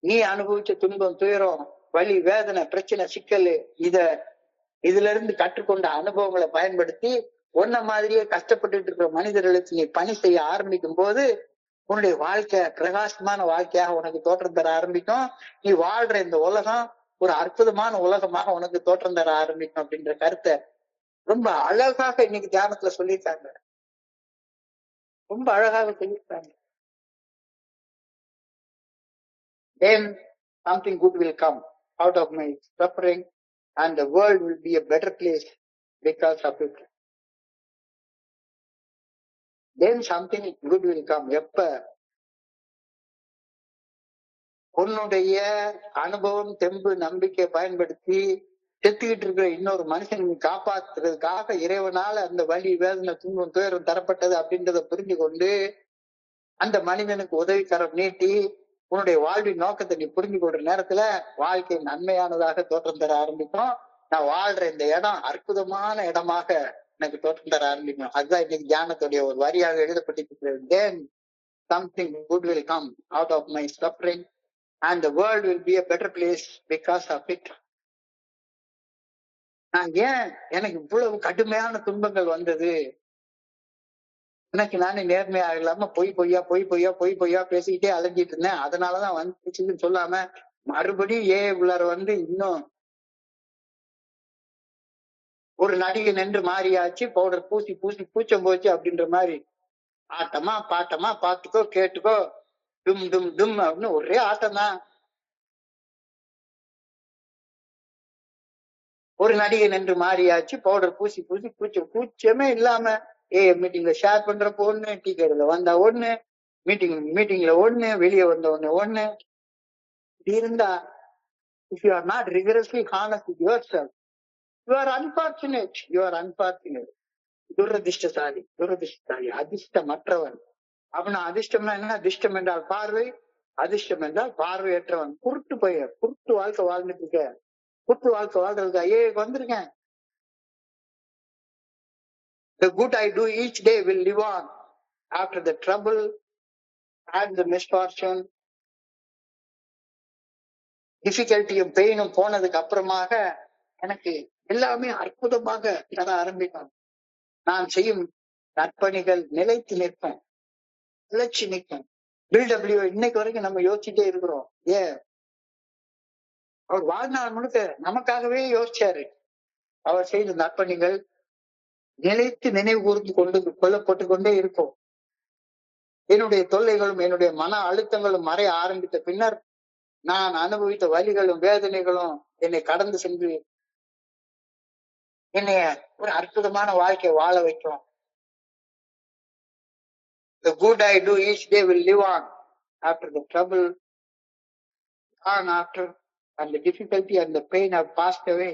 நீ அனுபவிச்ச துன்பம், துயரம், வலி, வேதனை, பிரச்சனை, சிக்கல், இதுல இருந்து கற்றுக்கொண்ட அனுபவங்களை பயன்படுத்தி ஒன்ன மாதிரியே கஷ்டப்பட்டுட்டு இருக்கிற மனிதர்களுக்கு நீ பணி செய்ய ஆரம்பிக்கும் போது உன்னுடைய வாழ்க்கை பிரகாசமான வாழ்க்கையாக உனக்கு தோற்றம் தர ஆரம்பிக்கும். நீ வாழ்ற இந்த உலகம் ஒரு அற்புதமான உலகமாக உனக்கு தோற்றம் தர ஆரம்பிக்கும் அப்படின்ற கருத்தை ரொம்ப அழகாக இன்னைக்கு தியானத்துல சொல்லியிருக்காங்க. ரொம்ப அழகாக சொல்லியிருக்காங்க. Then something good will come out of my suffering and the world will be a better place because of it. Then something good will come. எப்ப உன்னுடைய அனுபவம், தெம்பு, நம்பிக்கை பயன்படுத்தி செத்துக்கிட்டு இருக்கிற இன்னொரு மனுஷன் காப்பாத்துறதுக்காக இறைவனால அந்த வலி, வேதனை, துன்பம், துயரம் தரப்பட்டது அப்படின்றத புரிஞ்சு கொண்டு அந்த மனிதனுக்கு உதவிக்கரம் நீட்டி உன்னுடைய வாழ்வின் நோக்கத்தை நீ புரிஞ்சு கொள்ற நேரத்துல வாழ்க்கை நன்மையானதாக தோற்றம் தர ஆரம்பிக்கும். நான் வாழ்ற இந்த இடம் அற்புதமான இடமாக எனக்கு தோற்றம் தர ஆரம்பிக்கும். அதுதான் இன்னைக்கு தியானத்துடைய ஒரு வரியாக எழுதப்பட்டிருக்கிறது. Then something good will come out of my suffering and the world will be a better place because of it. நான் ஏன் எனக்கு இவ்வளவு கடுமையான துன்பங்கள் வந்தது, எனக்கு நானே நேர்மையா இல்லாம பொய் பொய்யா பேசிக்கிட்டே அலைஞ்சிட்டு இருந்தேன், அதனாலதான் வந்துச்சுன்னு சொல்லாம மறுபடியும் உள்ளார வந்து இன்னும் ஒரு நடிகை நின்று மாறியாச்சு, பவுடர் பூசி பூச்சம் போச்சு அப்படின்ற மாதிரி ஆட்டமா பாட்டமா பாத்துக்கோ கேட்டுக்கோ டும் டும் டும் அப்படின்னு ஒரே ஆட்டம் தான். ஒரு நடிகை நின்று மாறியாச்சு, பவுடர் பூசி பூச்சமே இல்லாம மீட்டிங்ல ஷேர் பண்றப்போ ஒண்ணு, டீ கடையில வந்தா ஒண்ணு, மீட்டிங்ல ஒண்ணு, வெளியே வந்த ஒண்ணு இருந்தா if you are not rigorously honest with yourself, you are unfortunate. துரதிர்ஷ்டசாலி, அதிர்ஷ்டமற்றவன். அப்படின்னா அதிர்ஷ்டம்னா என்ன? அதிர்ஷ்டம் என்றால் பார்வை, அதிர்ஷ்டம் என்றால் பார்வையற்றவன். குருட்டு வாழ்க்கை வாழ்ந்துட்டு இருக்க, குருட்டு வாழ்க்கை வாழ்றதுக்கு ஐஏக்கு வந்திருக்கேன். The good I do each day will live on after the trouble and the misfortune, டிஃபிகல்ட்டியும் பெயினும் போனதுக்கு அப்புறமாக எனக்கு எல்லாமே அற்புதமாக தர ஆரம்பிக்கும். நான் செய்யும் நற்பணிகள் நிலைத்து நிற்பேன், நிலைச்சு நிற்கும். பில்டபிள்யூ இன்னைக்கு வரைக்கும் நம்ம யோசிச்சுட்டே இருக்கிறோம். அவர் வாழ்நாள் முழுக்க நமக்காகவே யோசிச்சாரு. அவர் செய்த நற்பணிகள் நிலைத்து நினைவு கூர்ந்து கொள்ளப்பட்டு கொண்டே இருக்கும். என்னுடைய தொல்லைகளும் என்னுடைய மன அழுத்தங்களும் மறைய ஆரம்பித்த பின்னர் நான் அனுபவித்த வலிகளும் வேதனைகளும் என்னை கடந்து சென்று என்னைய ஒரு அற்புதமான வாழ்க்கை வாழ வைக்கும். The good I do each day will live on after the trouble, on after, and the difficulty and the pain have passed away.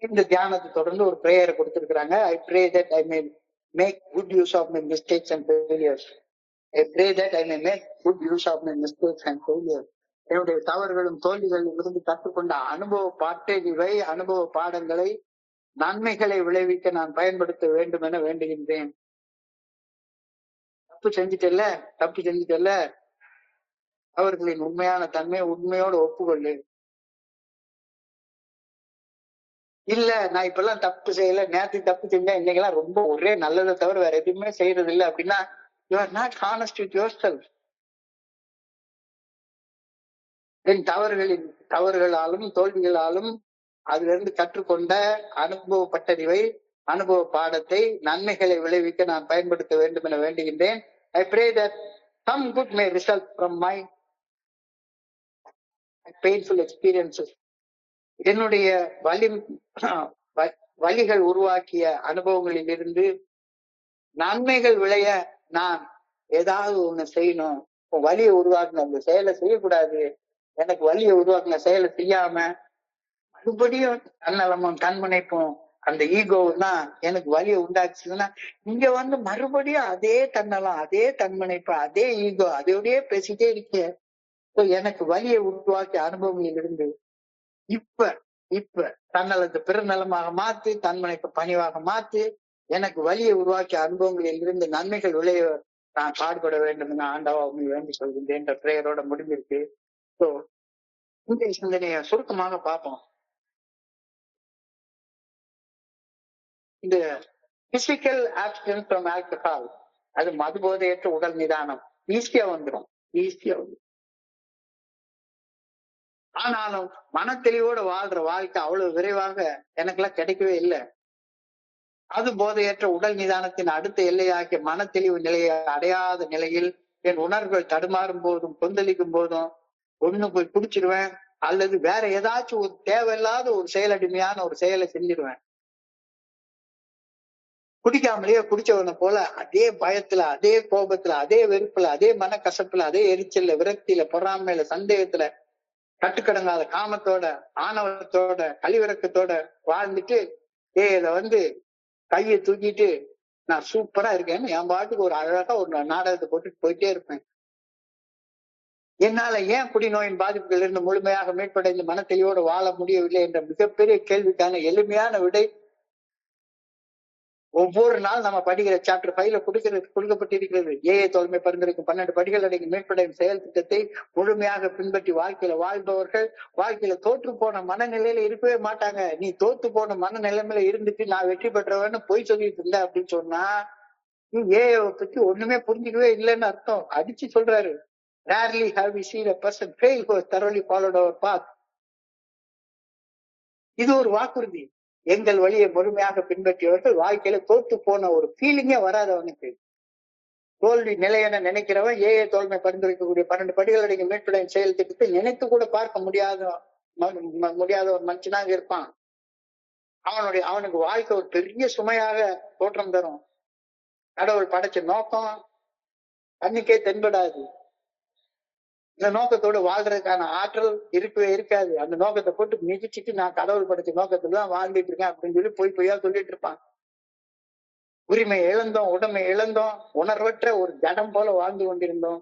இந்த தியானத்தை தொடர்ந்து ஒரு பிரேயரை கொடுத்திருக்கிறாங்க. I pray that I may make good use of my mistakes and failures. I pray that I may make good use of my mistakes and failures. என்னுடைய தவறுகளும் தோல்விகளில் இருந்து கற்றுக்கொண்ட அனுபவ பாடங்களை நன்மைகளை விளைவிக்க நான் பயன்படுத்த வேண்டும் என வேண்டுகின்றேன். தப்பு செஞ்சுட்டல்ல அவர்களின் உண்மையான தன்மை உண்மையோடு ஒப்புக்கொள்ளு. இல்ல நான் இப்பெல்லாம் தப்பு செய்யல, நேற்று தப்பு செஞ்சேன், இன்னைக்கெல்லாம் ரொம்ப ஒரே நல்லதை தவிர வேற எதுவுமே செய்யறது இல்லை அப்படின்னா you are not honest with yourself. என் தவறுகளாலும் தோல்விகளாலும் அதிலிருந்து கற்றுக்கொண்ட அனுபவப்பட்டறிவை, அனுபவ பாடத்தை, நன்மைகளை விளைவிக்க நான் பயன்படுத்த வேண்டும் என வேண்டுகின்றேன். I pray that some good may result from my painful experiences. என்னுடைய வலிகள் உருவாக்கிய அனுபவங்களில் இருந்து நன்மைகள் விளைய நான் ஏதாவது ஒண்ணு செய்யணும். வலியை உருவாக்குன அந்த செயலை செய்யக்கூடாது. எனக்கு வலியை உருவாக்குன செயலை செய்யாம மறுபடியும் தன்னலமும் தன்முனைப்பும் அந்த ஈகோவும் தான் எனக்கு வலியை உண்டாச்சுன்னா, இங்க வந்து மறுபடியும் அதே தன்னலம், அதே தன்முனைப்பு, அதே ஈகோ அதோடய பேசிட்டே இருக்கேன். எனக்கு வலியை உருவாக்கிய அனுபவங்களில் இருந்து இப்ப தன்னலத்தை பெருநலமாக மாத்து, தன்முனைப்பு பணிவாக மாத்து, எனக்கு வலியை உருவாக்கிய அனுபவங்களில் இருந்து நன்மைகள் விளைய நான் பாடுபட வேண்டும் என ஆண்டவா உண்மை வேண்டிக் கொள்கின்றேன் என்ற பிரேயரோட முடிஞ்சிருக்கு. சோ இந்த சிந்தனையை சுருக்கமாக பார்ப்போம். இந்த பிசிக்கல் ஆப்ஸ்டன்ஸ் ஃப்ரம் ஆல்கஹால், அது மதுபோதையற்ற உடல் நிதானம் ஈஸியா வந்துடும். ஆனாலும் மனத்தெளிவோட வாழ்ற வாழ்க்கை அவ்வளவு விரைவாக எனக்கெல்லாம் கிடைக்கவே இல்லை. அது போதையற்ற உடல் நிதானத்தின் அடுத்த எல்லையாகிய மனத்தெளிவு நிலையை அடையாத நிலையில் என் உணர்வுகள் தடுமாறும் போதும் கொந்தளிக்கும் போதும் ஒண்ணு போய் குடிச்சிருவேன், அல்லது வேற ஏதாச்சும் ஒரு தேவையில்லாத ஒரு செயலடிமையான ஒரு செயலை செஞ்சிருவேன். குடிக்காமலேயே குடிச்சவனை போல அதே பயத்துல, அதே கோபத்துல, அதே வெறுப்புல, அதே மனக்கசப்புல, அதே எரிச்சல்ல, விரக்தியில, பொறாமையில, சந்தேகத்துல, கட்டுக்கடங்காத காமத்தோட, ஆணவத்தோட, கழிவிறக்கத்தோட வாழ்ந்துட்டு இத வந்து கையை தூக்கிட்டு நான் சூப்பரா இருக்கேன்னு என் பாட்டுக்கு ஒரு அழகா ஒரு நாடகத்தை போட்டுட்டு போயிட்டே இருப்பேன். என்னால ஏன் குடிநோயின் பாதிப்புகள் இருந்து முழுமையாக மீட்படைந்து மனத்தெளிவோடு வாழ முடியவில்லை என்ற மிகப்பெரிய கேள்விக்கான எளிமையான விடை ஒவ்வொரு நாள் நம்ம படிக்கிற சாப்டர் 5ல கொடுக்கப்பட்டிருக்கிறது. ஏஏ தோழமை பரிந்துரைக்கும் 12 படிகள் அடங்கி மீட்படையும் செயல் திட்டத்தை முழுமையாக பின்பற்றி வாழ்க்கையில வாழ்பவர்கள் வாழ்க்கையில தோற்று போன மனநிலையில இருக்கவே மாட்டாங்க. நீ தோத்து போன மனநிலைமையில இருந்துட்டு நான் வெற்றி பெற்றவன்னு பொய் சொல்லிட்டு இருந்த அப்படின்னு சொன்னா நீ ஏஐ பத்தி ஒண்ணுமே புரிஞ்சுக்கவே இல்லைன்னு அர்த்தம். அடிச்சு சொல்றாரு. Rarely have we seen a person fail who has thoroughly followed our path. இது ஒரு வாக்குறுதி. எங்கள் வழியை முழுமையாக பின்பற்றியவர்கள் வாழ்க்கையில தோத்து போன ஒரு ஃபீலிங்கே வராது அவனுக்கு. தோல்வி நிலை என நினைக்கிறவன் ஏஏ தோல்மை பரிந்துரைக்கக்கூடிய 12 படிகள் அடங்கிய மீட்படையும் செயல் திட்டத்தை நினைத்து கூட பார்க்க முடியாத ஒரு மனுஷனாக இருப்பான். அவனுக்கு வாழ்க்கை ஒரு பெரிய சுமையாக தோற்றம் தரும். கடவுள் படைச்ச நோக்கம் அன்னைக்கே தென்படாது. இந்த நோக்கத்தோடு வாழ்றதுக்கான ஆற்றல் இருக்கவே இருக்காது. அந்த நோக்கத்தை போட்டு மிதிச்சுட்டு நான் கடவுள் படைச்ச நோக்கத்துல தான் வாழ்ந்துட்டு இருக்கேன் அப்படின்னு சொல்லி பொய்யா சொல்லிட்டு இருப்பான். உரிமை இழந்தோம், உடைமை இழந்தோம், உணர்வற்ற ஒரு ஜடம் போல வாழ்ந்து கொண்டிருந்தோம்.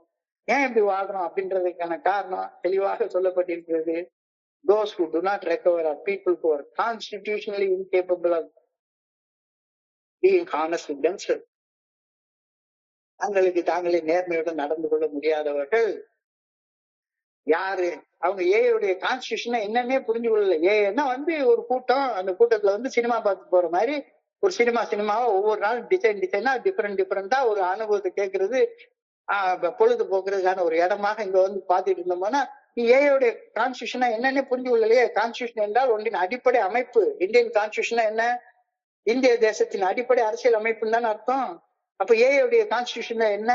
ஏன் இப்படி வாழ்றோம் அப்படின்றதுக்கான காரணம் தெளிவாக சொல்லப்பட்டிருக்கிறது. Those who do not recover are people who are constitutionally incapable of being honest with themselves. தங்களுக்கு தாங்களே நேர்மையுடன் நடந்து கொள்ள முடியாதவர்கள் யாரு? அவங்க ஏஐடைய கான்ஸ்டிடியூஷன் என்னன்னே புரிஞ்சு கொள்ளல. ஏன்னா வந்து ஒரு கூட்டம், அந்த கூட்டத்துல வந்து சினிமா பார்த்து போற மாதிரி ஒரு சினிமாவா ஒவ்வொரு நாளும் டிசைனா டிஃபரெண்டா ஒரு அனுபவத்தை கேட்கறது, பொழுது போக்குறதுக்கான ஒரு இடமாக இங்க வந்து பாத்துட்டு இருந்தோம்னா ஏஐடைய கான்ஸ்டிடியூஷனா என்னன்னே புரிஞ்சு கொள்ளலையே. கான்ஸ்டிடியூஷன் என்றால் ஒன்றின் அடிப்படை அமைப்பு. இந்தியன் கான்ஸ்டிடியூஷனா என்ன? இந்திய தேசத்தின் அடிப்படை அரசியல் அமைப்புன்னு தானே அர்த்தம். அப்ப ஏஐடைய கான்ஸ்டிடியூஷன் என்ன?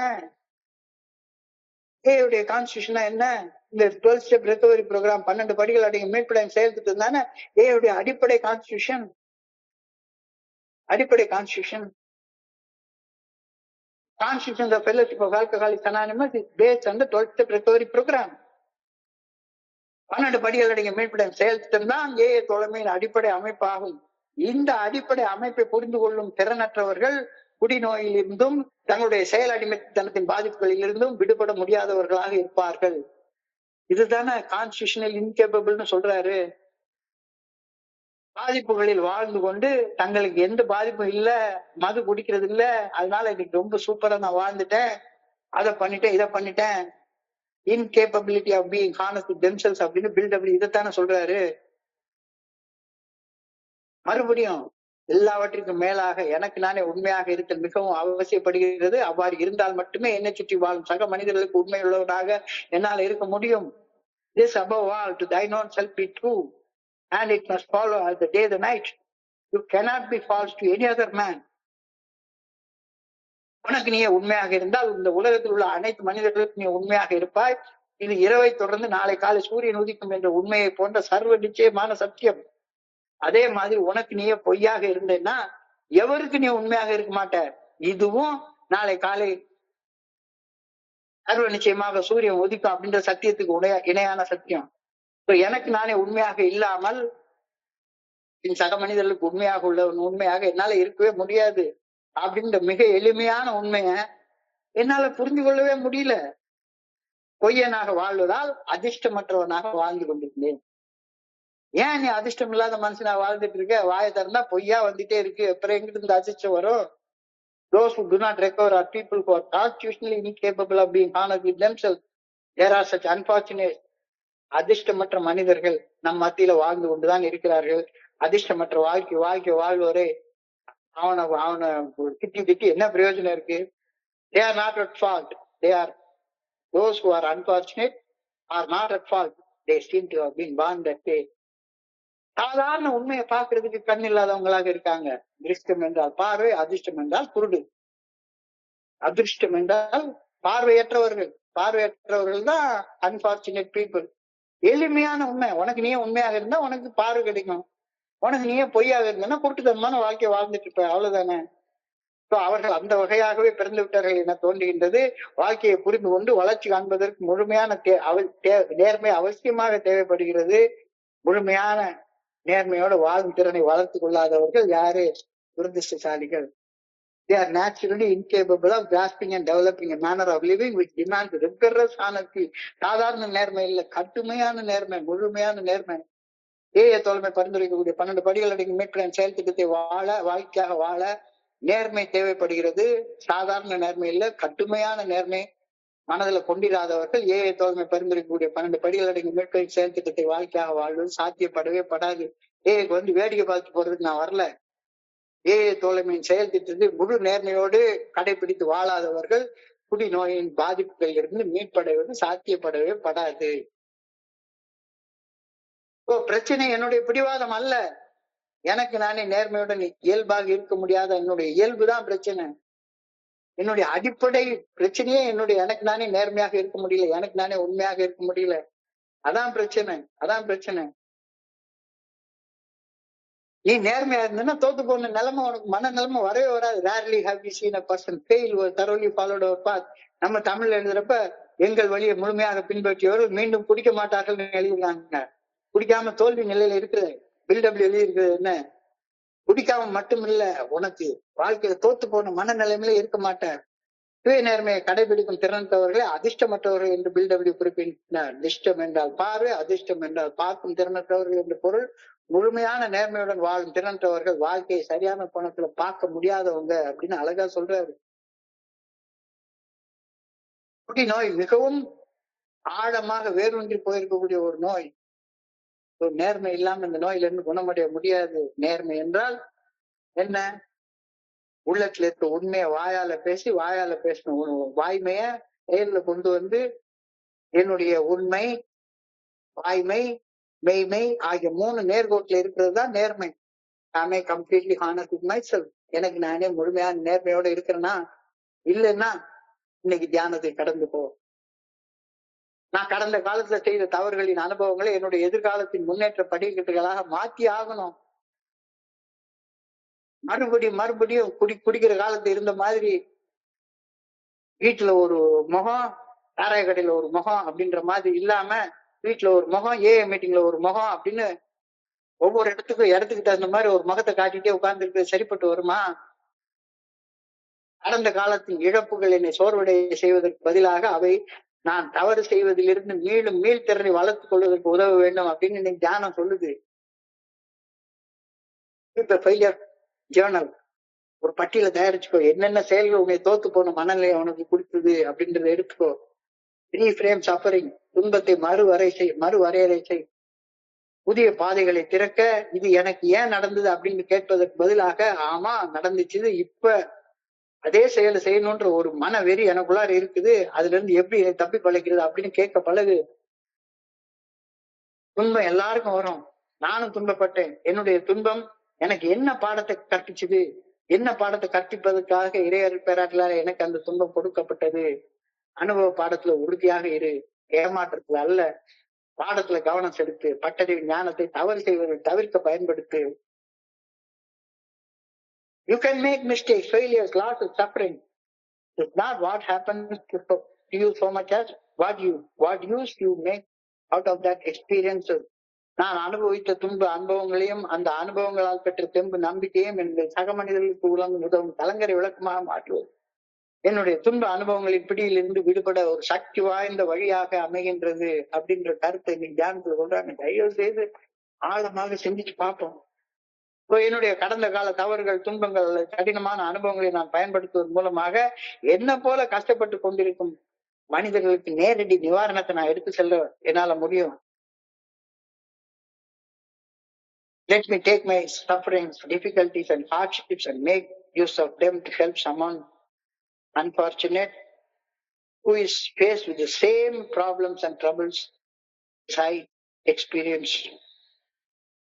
ஏஐடைய கான்ஸ்டிடியூஷனா என்ன? இந்த 12 ஸ்டெப் ரெக்கவரி ப்ரோக்ராம் 12 படிகள் அடங்கிய மீட்படையும் செயல் திட்டம் தானே ஏஐடைய அடிப்படை constitution. Constitution of the Fellowship of Alcoholics Anonymous is based on the 12 step recovery program. 12 படிகள் அடங்கிய மீட்படையும் செயல் திட்டம் தான் ஏஐ தோழமையின் அடிப்படை அமைப்பாகும். இந்த அடிப்படை அமைப்பை புரிந்து கொள்ளும் திறனற்றவர்கள் குடிநோயில் இருந்தும் தங்களுடைய செயல் அடிமைத்தனத்தின் பாதிப்புகளில் இருந்தும் விடுபட முடியாதவர்களாக இருப்பார்கள். இதுதானே கான்ஸ்டிடியூஷனல் இன்கேப்பபிள்னு சொல்றாரு. பாதிப்புகளில் வாழ்ந்து கொண்டு தங்களுக்கு எந்த பாதிப்பும் இல்ல, மது குடிக்கிறது இல்ல, அதனால இன்னைக்கு ரொம்ப சூப்பரா நான் வாழ்ந்துட்டேன், அதை பண்ணிட்டேன், இதை பண்ணிட்டேன், incapability of being honest with themselves அப்படின்னு பில்டப் இதைத்தானே சொல்றாரு. மறுபடியும் எல்லாவற்றிற்கும் மேலாக எனக்கு நானே உண்மையாக இருத்தல் மிகவும் அவசியப்படுகிறது. அவ்வாறு இருந்தால் மட்டுமே என்னை சுற்றி வாழும் சக மனிதர்களுக்கு உண்மையுள்ளவனாக என்னால் இருக்க முடியும். This above all, to thine own self be true, and it must follow as the day the night. You cannot be false to any other man. உனக்கு நீ உண்மையாக இருந்தால் இந்த உலகத்தில் உள்ள அனைத்து மனிதர்களுக்கு நீ உண்மையாக இருப்பாய். இது இரவை தொடர்ந்து நாளை காலை சூரியன் உதிக்கும் என்ற உண்மையை போன்ற சர்வ நிச்சயமான சத்தியம். அதே மாதிரி உனக்கு நீயே பொய்யாக இருந்தேன்னா எவருக்கு நீ உண்மையாக இருக்க மாட்ட. இதுவும் நாளை காலை சர்வ நிச்சயமாக சூரியன் உதிக்கும் அப்படின்ற சத்தியத்துக்கு இணையான சத்தியம். எனக்கு நானே உண்மையாக இல்லாமல் என் சக மனிதர்களுக்கு உண்மையாக உள்ளவன் உண்மையாக என்னால இருக்கவே முடியாது அப்படின்ற மிக எளிமையான உண்மைய என்னால புரிந்து கொள்ளவே முடியல. பொய்யனாக வாழ்வதால் அதிர்ஷ்டமற்றவனாக வாழ்ந்து கொண்டிருந்தேன். ஏன் நீ அதிர்ஷ்டம் இல்லாத மனுஷனா வாழ்ந்துட்டு இருக்க? வாயை திறந்தா பொய்யா வந்துட்டே இருக்கு. அப்புறம் எங்கிட்ட இருந்து அதிர்ஷ்டம் வரும்? Those who do not recover are people who are constitutionally incapable of being honored with themselves. There are such unfortunate அதிர்ஷ்டமற்ற மனிதர்கள் நம் மத்தியில வாழ்ந்து கொண்டுதான் இருக்கிறார்கள். அதிர்ஷ்டமற்ற வாழ்க்கை வாழ்வோரே அவனை திட்டி என்ன பிரயோஜனம் இருக்கு? They are not at fault. Those who are unfortunate are not at fault. They seem to have been born that way. சாதாரண உண்மையை பார்க்கறதுக்கு கண் இல்லாதவங்களாக இருக்காங்க. அதிர்ஷ்டம் என்றால் பார்வை, அதிர்ஷ்டம் என்றால் குருடு. அதிர்ஷ்டம் என்றால் பார்வையற்றவர்கள் தான் அன்பார்ச்சுனேட் பீப்புள். எளிமையான உண்மை. உனக்கு நீயே உண்மையாக இருந்தா உனக்கு பார்வை கிடைக்கும். உனக்கு நீயே பொய்யாக இருந்தனா குருட்டுத்தனமான வாழ்க்கையை வாழ்ந்துட்டு இருப்ப. அவ்வளவுதானே. அவர்கள் அந்த வகையாகவே பிறந்து விட்டார்கள் என தோன்றுகின்றது. வாழ்க்கையை புரிந்து கொண்டு வளர்ச்சி காண்பதற்கு முழுமையான நேர்மை அவசியமாக தேவைப்படுகிறது. முழுமையான நேர்மையோட வாழும் திறனை வளர்த்து கொள்ளாதவர்கள் யாரு? துரதிர்ஷ்டசாலிகள். They are naturally incapable of grasping and developing a manner of living which demands rigorous honesty. சாதாரண நேர்மை இல்ல, கட்டுமையான நேர்மை, முழுமையான நேர்மை. தோழமை பரிந்துரைக்கக்கூடிய 12 படிகள் அடங்கிய மீட்பின் செயல் திட்டத்தை வாழ்க்கையாக வாழ நேர்மை தேவைப்படுகிறது. சாதாரண நேர்மை இல்ல, கட்டுமையான நேர்மை மனதில கொண்டிராதவர்கள் தோழமை பரிந்துரைக்கக்கூடிய 12 படிகள் அடங்கிய மீட்பின் செயல் திட்டத்தை வாழ்க்கையாக வாழ்வது சாத்தியப்படவே படாது. வேடிக்கை பார்த்து போறதுக்கு நான் வரல. தோழமையின் செயல் திட்டத்தை முழு நேர்மையோடு கடைபிடித்து வாழாதவர்கள் குடி நோயின் பாதிப்புகளில் இருந்து மீட்படைவது சாத்தியப்படவே படாது. பிரச்சனை என்னுடைய பிடிவாதம் அல்ல. எனக்கு நானே நேர்மையுடன் இயல்பாக இருக்க முடியாத என்னுடைய இயல்புதான் பிரச்சனை. என்னுடைய அடிப்படை பிரச்சனையே எனக்கு நானே நேர்மையாக இருக்க முடியல, எனக்கு நானே உண்மையாக இருக்க முடியல. அதான் பிரச்சனை. நீ நேர்மையா இருந்தன்னா தோத்து போன நிலைமை உனக்கு மன நிலைமை வரவே வராது. Rarely have we seen a person fail who has thoroughly followed our path. நம்ம தமிழ்ல எழுதுறப்ப எங்கள் வழியை முழுமையாக பின்பற்றியவர்கள் மீண்டும் குடிக்க மாட்டார்கள் எழுதிருக்காங்க. குடிக்காம தோல்வி நிலையில இருக்குது. பில்டபிள்யூ எழுதி இருக்குது என்ன? குடிக்காம மட்டும் இல்ல, உனக்கு வாழ்க்கையில தோத்து போன மன நிலைமையில இருக்க மாட்டார். சுய நேர்மையை கடைபிடிக்கும் திறனற்றவர்களே அதிர்ஷ்டமற்றவர்கள் என்று பில்டபிள்யூ குறிப்பிட்டார். அதிர்ஷ்டம் என்றால் பார்வை, அதிர்ஷ்டம் என்றால் பார்க்கும் திறனற்றவர்கள் என்று பொருள். முழுமையான நேர்மையுடன் வாழும் திறனற்றவர்கள் வாழ்க்கையை சரியான கோணத்துல பார்க்க முடியாதவங்க அப்படின்னு அழகா சொல்றாரு. குடி நோய் மிகவும் ஆழமாக வேரூன்றி போயிருக்கக்கூடிய ஒரு நோய். நேர்மை இல்லாம இந்த நோயில இருந்து குணமடைய முடியாது. நேர்மை என்றால் என்ன? உள்ளத்துல இருக்க உண்மையை வாயால பேசணும். வாய்மைய செயல்ல கொண்டு வந்து என்னுடைய உண்மை, வாய்மை, மெய்மை ஆகிய 3 நேர்கோட்டில் இருக்கிறது தான் நேர்மை. நாமே கம்ப்ளீட்லி ஹானஸ்ட் வித் மைசெல்ஃப். எனக்கு நானே முழுமையான நேர்மையோட இருக்கிறேன்னா இல்லைன்னா இன்னைக்கு தியானத்தை கடந்து போ. நான் கடந்த காலத்துல செய்த தவறுகளின் அனுபவங்களை என்னுடைய எதிர்காலத்தின் முன்னேற்ற படிக்கட்டுகளாக மாற்றி ஆகணும். மறுபடியும் குடிக்கிற காலத்துல இருந்த மாதிரி வீட்டுல ஒரு முகம், சாராய கடையில ஒரு முகம் அப்படின்ற மாதிரி இல்லாம வீட்டுல ஒரு முகம், மீட்டிங்ல ஒரு முகம் அப்படின்னு ஒவ்வொரு இடத்துக்கு தகுந்த மாதிரி ஒரு முகத்தை காட்டிட்டே உட்கார்ந்து இருக்கிறது சரிப்பட்டு வருமா? கடந்த காலத்தின் இழப்புகள் என்னை சோர்வடைய செய்வதற்கு பதிலாக அவை நான் தவறு செய்வதிலிருந்து மீள்திறனை வளர்த்துக் கொள்வதற்கு உதவ வேண்டும் அப்படின்னு இன்னைக்கு தியானம் சொல்லுது. ஃபெயிலியர் ஜேர்னல் ஒரு பட்டியலை தயாரிச்சுக்கோ. என்னென்ன செயல்கள் உன்னை தோத்து போன மனநிலையை உனக்கு கொடுத்தது அப்படின்றத எடுத்துக்கோ. Reframe suffering. துன்பத்தை மறுவரையறை செய். புதிய பாதைகளை திறக்க இது எனக்கு ஏன் நடந்தது அப்படின்னு கேட்பதற்கு பதிலாக ஆமா நடந்துச்சு, இப்ப அதே செயலை செய்யணும்ன்ற ஒரு மன வெறி எனக்குள்ளார இருக்குது, அதுல இருந்து எப்படி தப்பி பழக்கிறது அப்படின்னு கேட்க பழகு. துன்பம் எல்லாருக்கும் வரும். நானும் துன்பப்பட்டேன். என்னுடைய துன்பம் எனக்கு என்ன பாடத்தை கற்பிச்சுது, என்ன பாடத்தை கற்பிப்பதற்காக இறையருள் பேராற்றலால எனக்கு அந்த துன்பம் கொடுக்கப்பட்டது. அனுபவ பாடத்துல உறுதியாக இரு, ஏமாற்றத்துல அல்ல, பாடத்துல கவனம் செலுத்து, பட்டறிவு ஞானத்தை தவறு செய்வதை தவிர்க்க பயன்படுத்து. You can make mistakes, failures, losses, suffering. It's not what happens to you so much as what use you make out of that experience. நான் அனுபவித்த துன்ப அனுபவங்களையும் அந்த அனுபவங்களால் பெற்ற தெம்பு நம்பிக்கையும் என்னுடைய சக மனிதர்களுக்கு உதவும் கலங்கரை விளக்கமாக மாற்றுவது என்னுடைய துன்ப அனுபவங்களின் பிடியிலிருந்து விடுபட ஒரு சக்தி வாய்ந்த வழியாக அமைகின்றது அப்படின்ற கருத்தை நீ தியானத்துல சொல்றாங்க. தயவு செய்து ஆழமாக சிந்திச்சு பார்ப்போம். இப்போ என்னுடைய கடந்த கால தவறுகள், துன்பங்கள், கடினமான அனுபவங்களை நான் பயன்படுத்துவதன் மூலமாக என்ன போல கஷ்டப்பட்டு கொண்டிருக்கும் மனிதர்களுக்கு நேரடி நிவாரணத்தை நான் எடுத்து செல்ல என்னால முடியும். Let me take my sufferings, difficulties and hardships and make use of them to help someone unfortunate who is faced with the same problems and troubles as I experienced.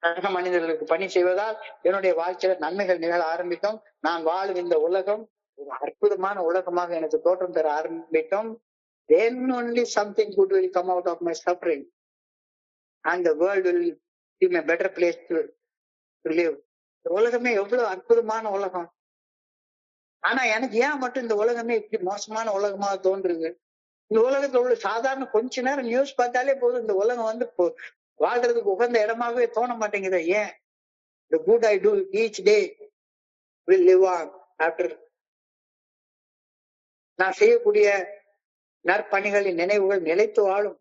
சக மனிதர்களுக்கு பணி செய்வதால் என்னுடைய வாழ்க்கையில நன்மைகள் நிகழ ஆரம்பிக்கும். நான் வாழும் இந்த உலகம் ஒரு அற்புதமான உலகமாக எனக்கு தோற்றம் பெற ஆரம்பிக்கும். Then only something good will come out of my suffering and the world will give me a better place to live. இந்த உலகமே எவ்வளவு அற்புதமான உலகம். ஆனா எனக்கு ஏன் மட்டும் இந்த உலகமே இப்படி மோசமான உலகமாக தோன்றுது? இந்த உலகத்துல உள்ள சாதாரண கொஞ்ச நேரம் நியூஸ் பார்த்தாலே போதும் இந்த உலகம் வந்து வாழ்றதுக்கு உகந்த இடமாகவே தோண மாட்டேங்குது. ஏன்? The good I do each day will live on after. நான் செய்யக்கூடிய நற்பணிகளின் நினைவுகள் நிலைத்து வாழும்.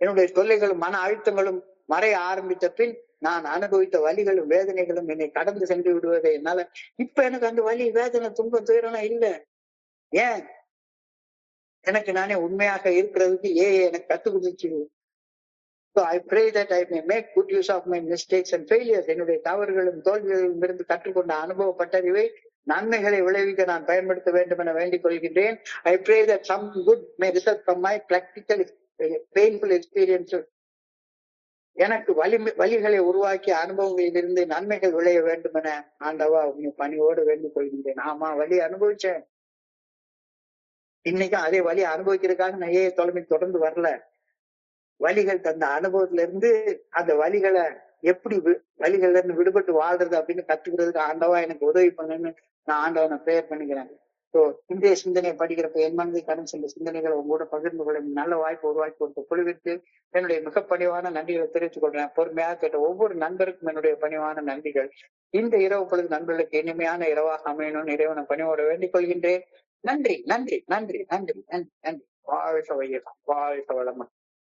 என்னுடைய தொல்லைகளும் மன அழுத்தங்களும் மறைய ஆரம்பித்த பின் நான் அனுபவித்த வலிகளும் வேதனைகளும் என்னை கடந்து சென்று விடுவதை என்னால இப்ப எனக்கு அந்த வலி, வேதனை, துன்பம், துயரம் இல்ல. ஏன்? எனக்கு நானே உண்மையாக இருக்கிறதுக்கு எனக்கு கத்துக் கொடுத்துச்சு. So I pray that I may make good use of my mistakes and failures. என்னுடைய தவறுகளும் தோல்விகளிலும் இருந்து கற்றுக்கொண்ட அனுபவப்பட்டறிவை நன்மைகளை விளைவிக்க நான் பயன்படுத்த வேண்டும் என வேண்டிக் கொள்கின்றேன். I pray that some good may result from my practical painful experiences. எனக்கு வலிகளை உருவாக்கிய அனுபவங்களில் இருந்து நன்மைகள் விளைய வேண்டும் என ஆண்டவா உன்னை பணியோடு வேண்டிக் கொள்கின்றேன். ஆமா, வலி அனுபவிச்சேன். இன்னைக்கும் அதே வலி அனுபவிக்கிறதுக்காக நான் தொடர்ந்து வரல. வலிகள் தந்த அனுபவத்துல இருந்து அந்த வலிகளை எப்படி வலிகள்ல இருந்து விடுபட்டு வாழ்றது அப்படின்னு கத்துக்கிறதுக்கு ஆண்டவா எனக்கு உதவி பண்ணுன்னு நான் ஆண்டவனை பிரேயர் பண்ணிக்கிறேன். ஸோ இன்றைய சிந்தனையை படிக்கிறப்ப என் மனதை கடன் சென்ற சிந்தனைகளை உங்களோட பகிர்ந்து கொள்ள நல்ல வாய்ப்பு உருவாக்கி கொடுத்த குழுவிற்கு என்னுடைய மிக பணிவான நன்றிகளை தெரிவித்துக் கொள்றேன். பொறுமையாக கேட்ட ஒவ்வொரு நண்பருக்கும் என்னுடைய பணிவான நன்றிகள். இந்த இரவு பொழுது நண்பர்களுக்கு இனிமையான இரவாக அமையணும்னு இறைவனை பணியோட வேண்டிக் கொள்கின்றேன். நன்றி, நன்றி, நன்றி, நன்றி, நன்றி, நன்றி. வாழ்க வையகம், வாழ்க வளமுடன்.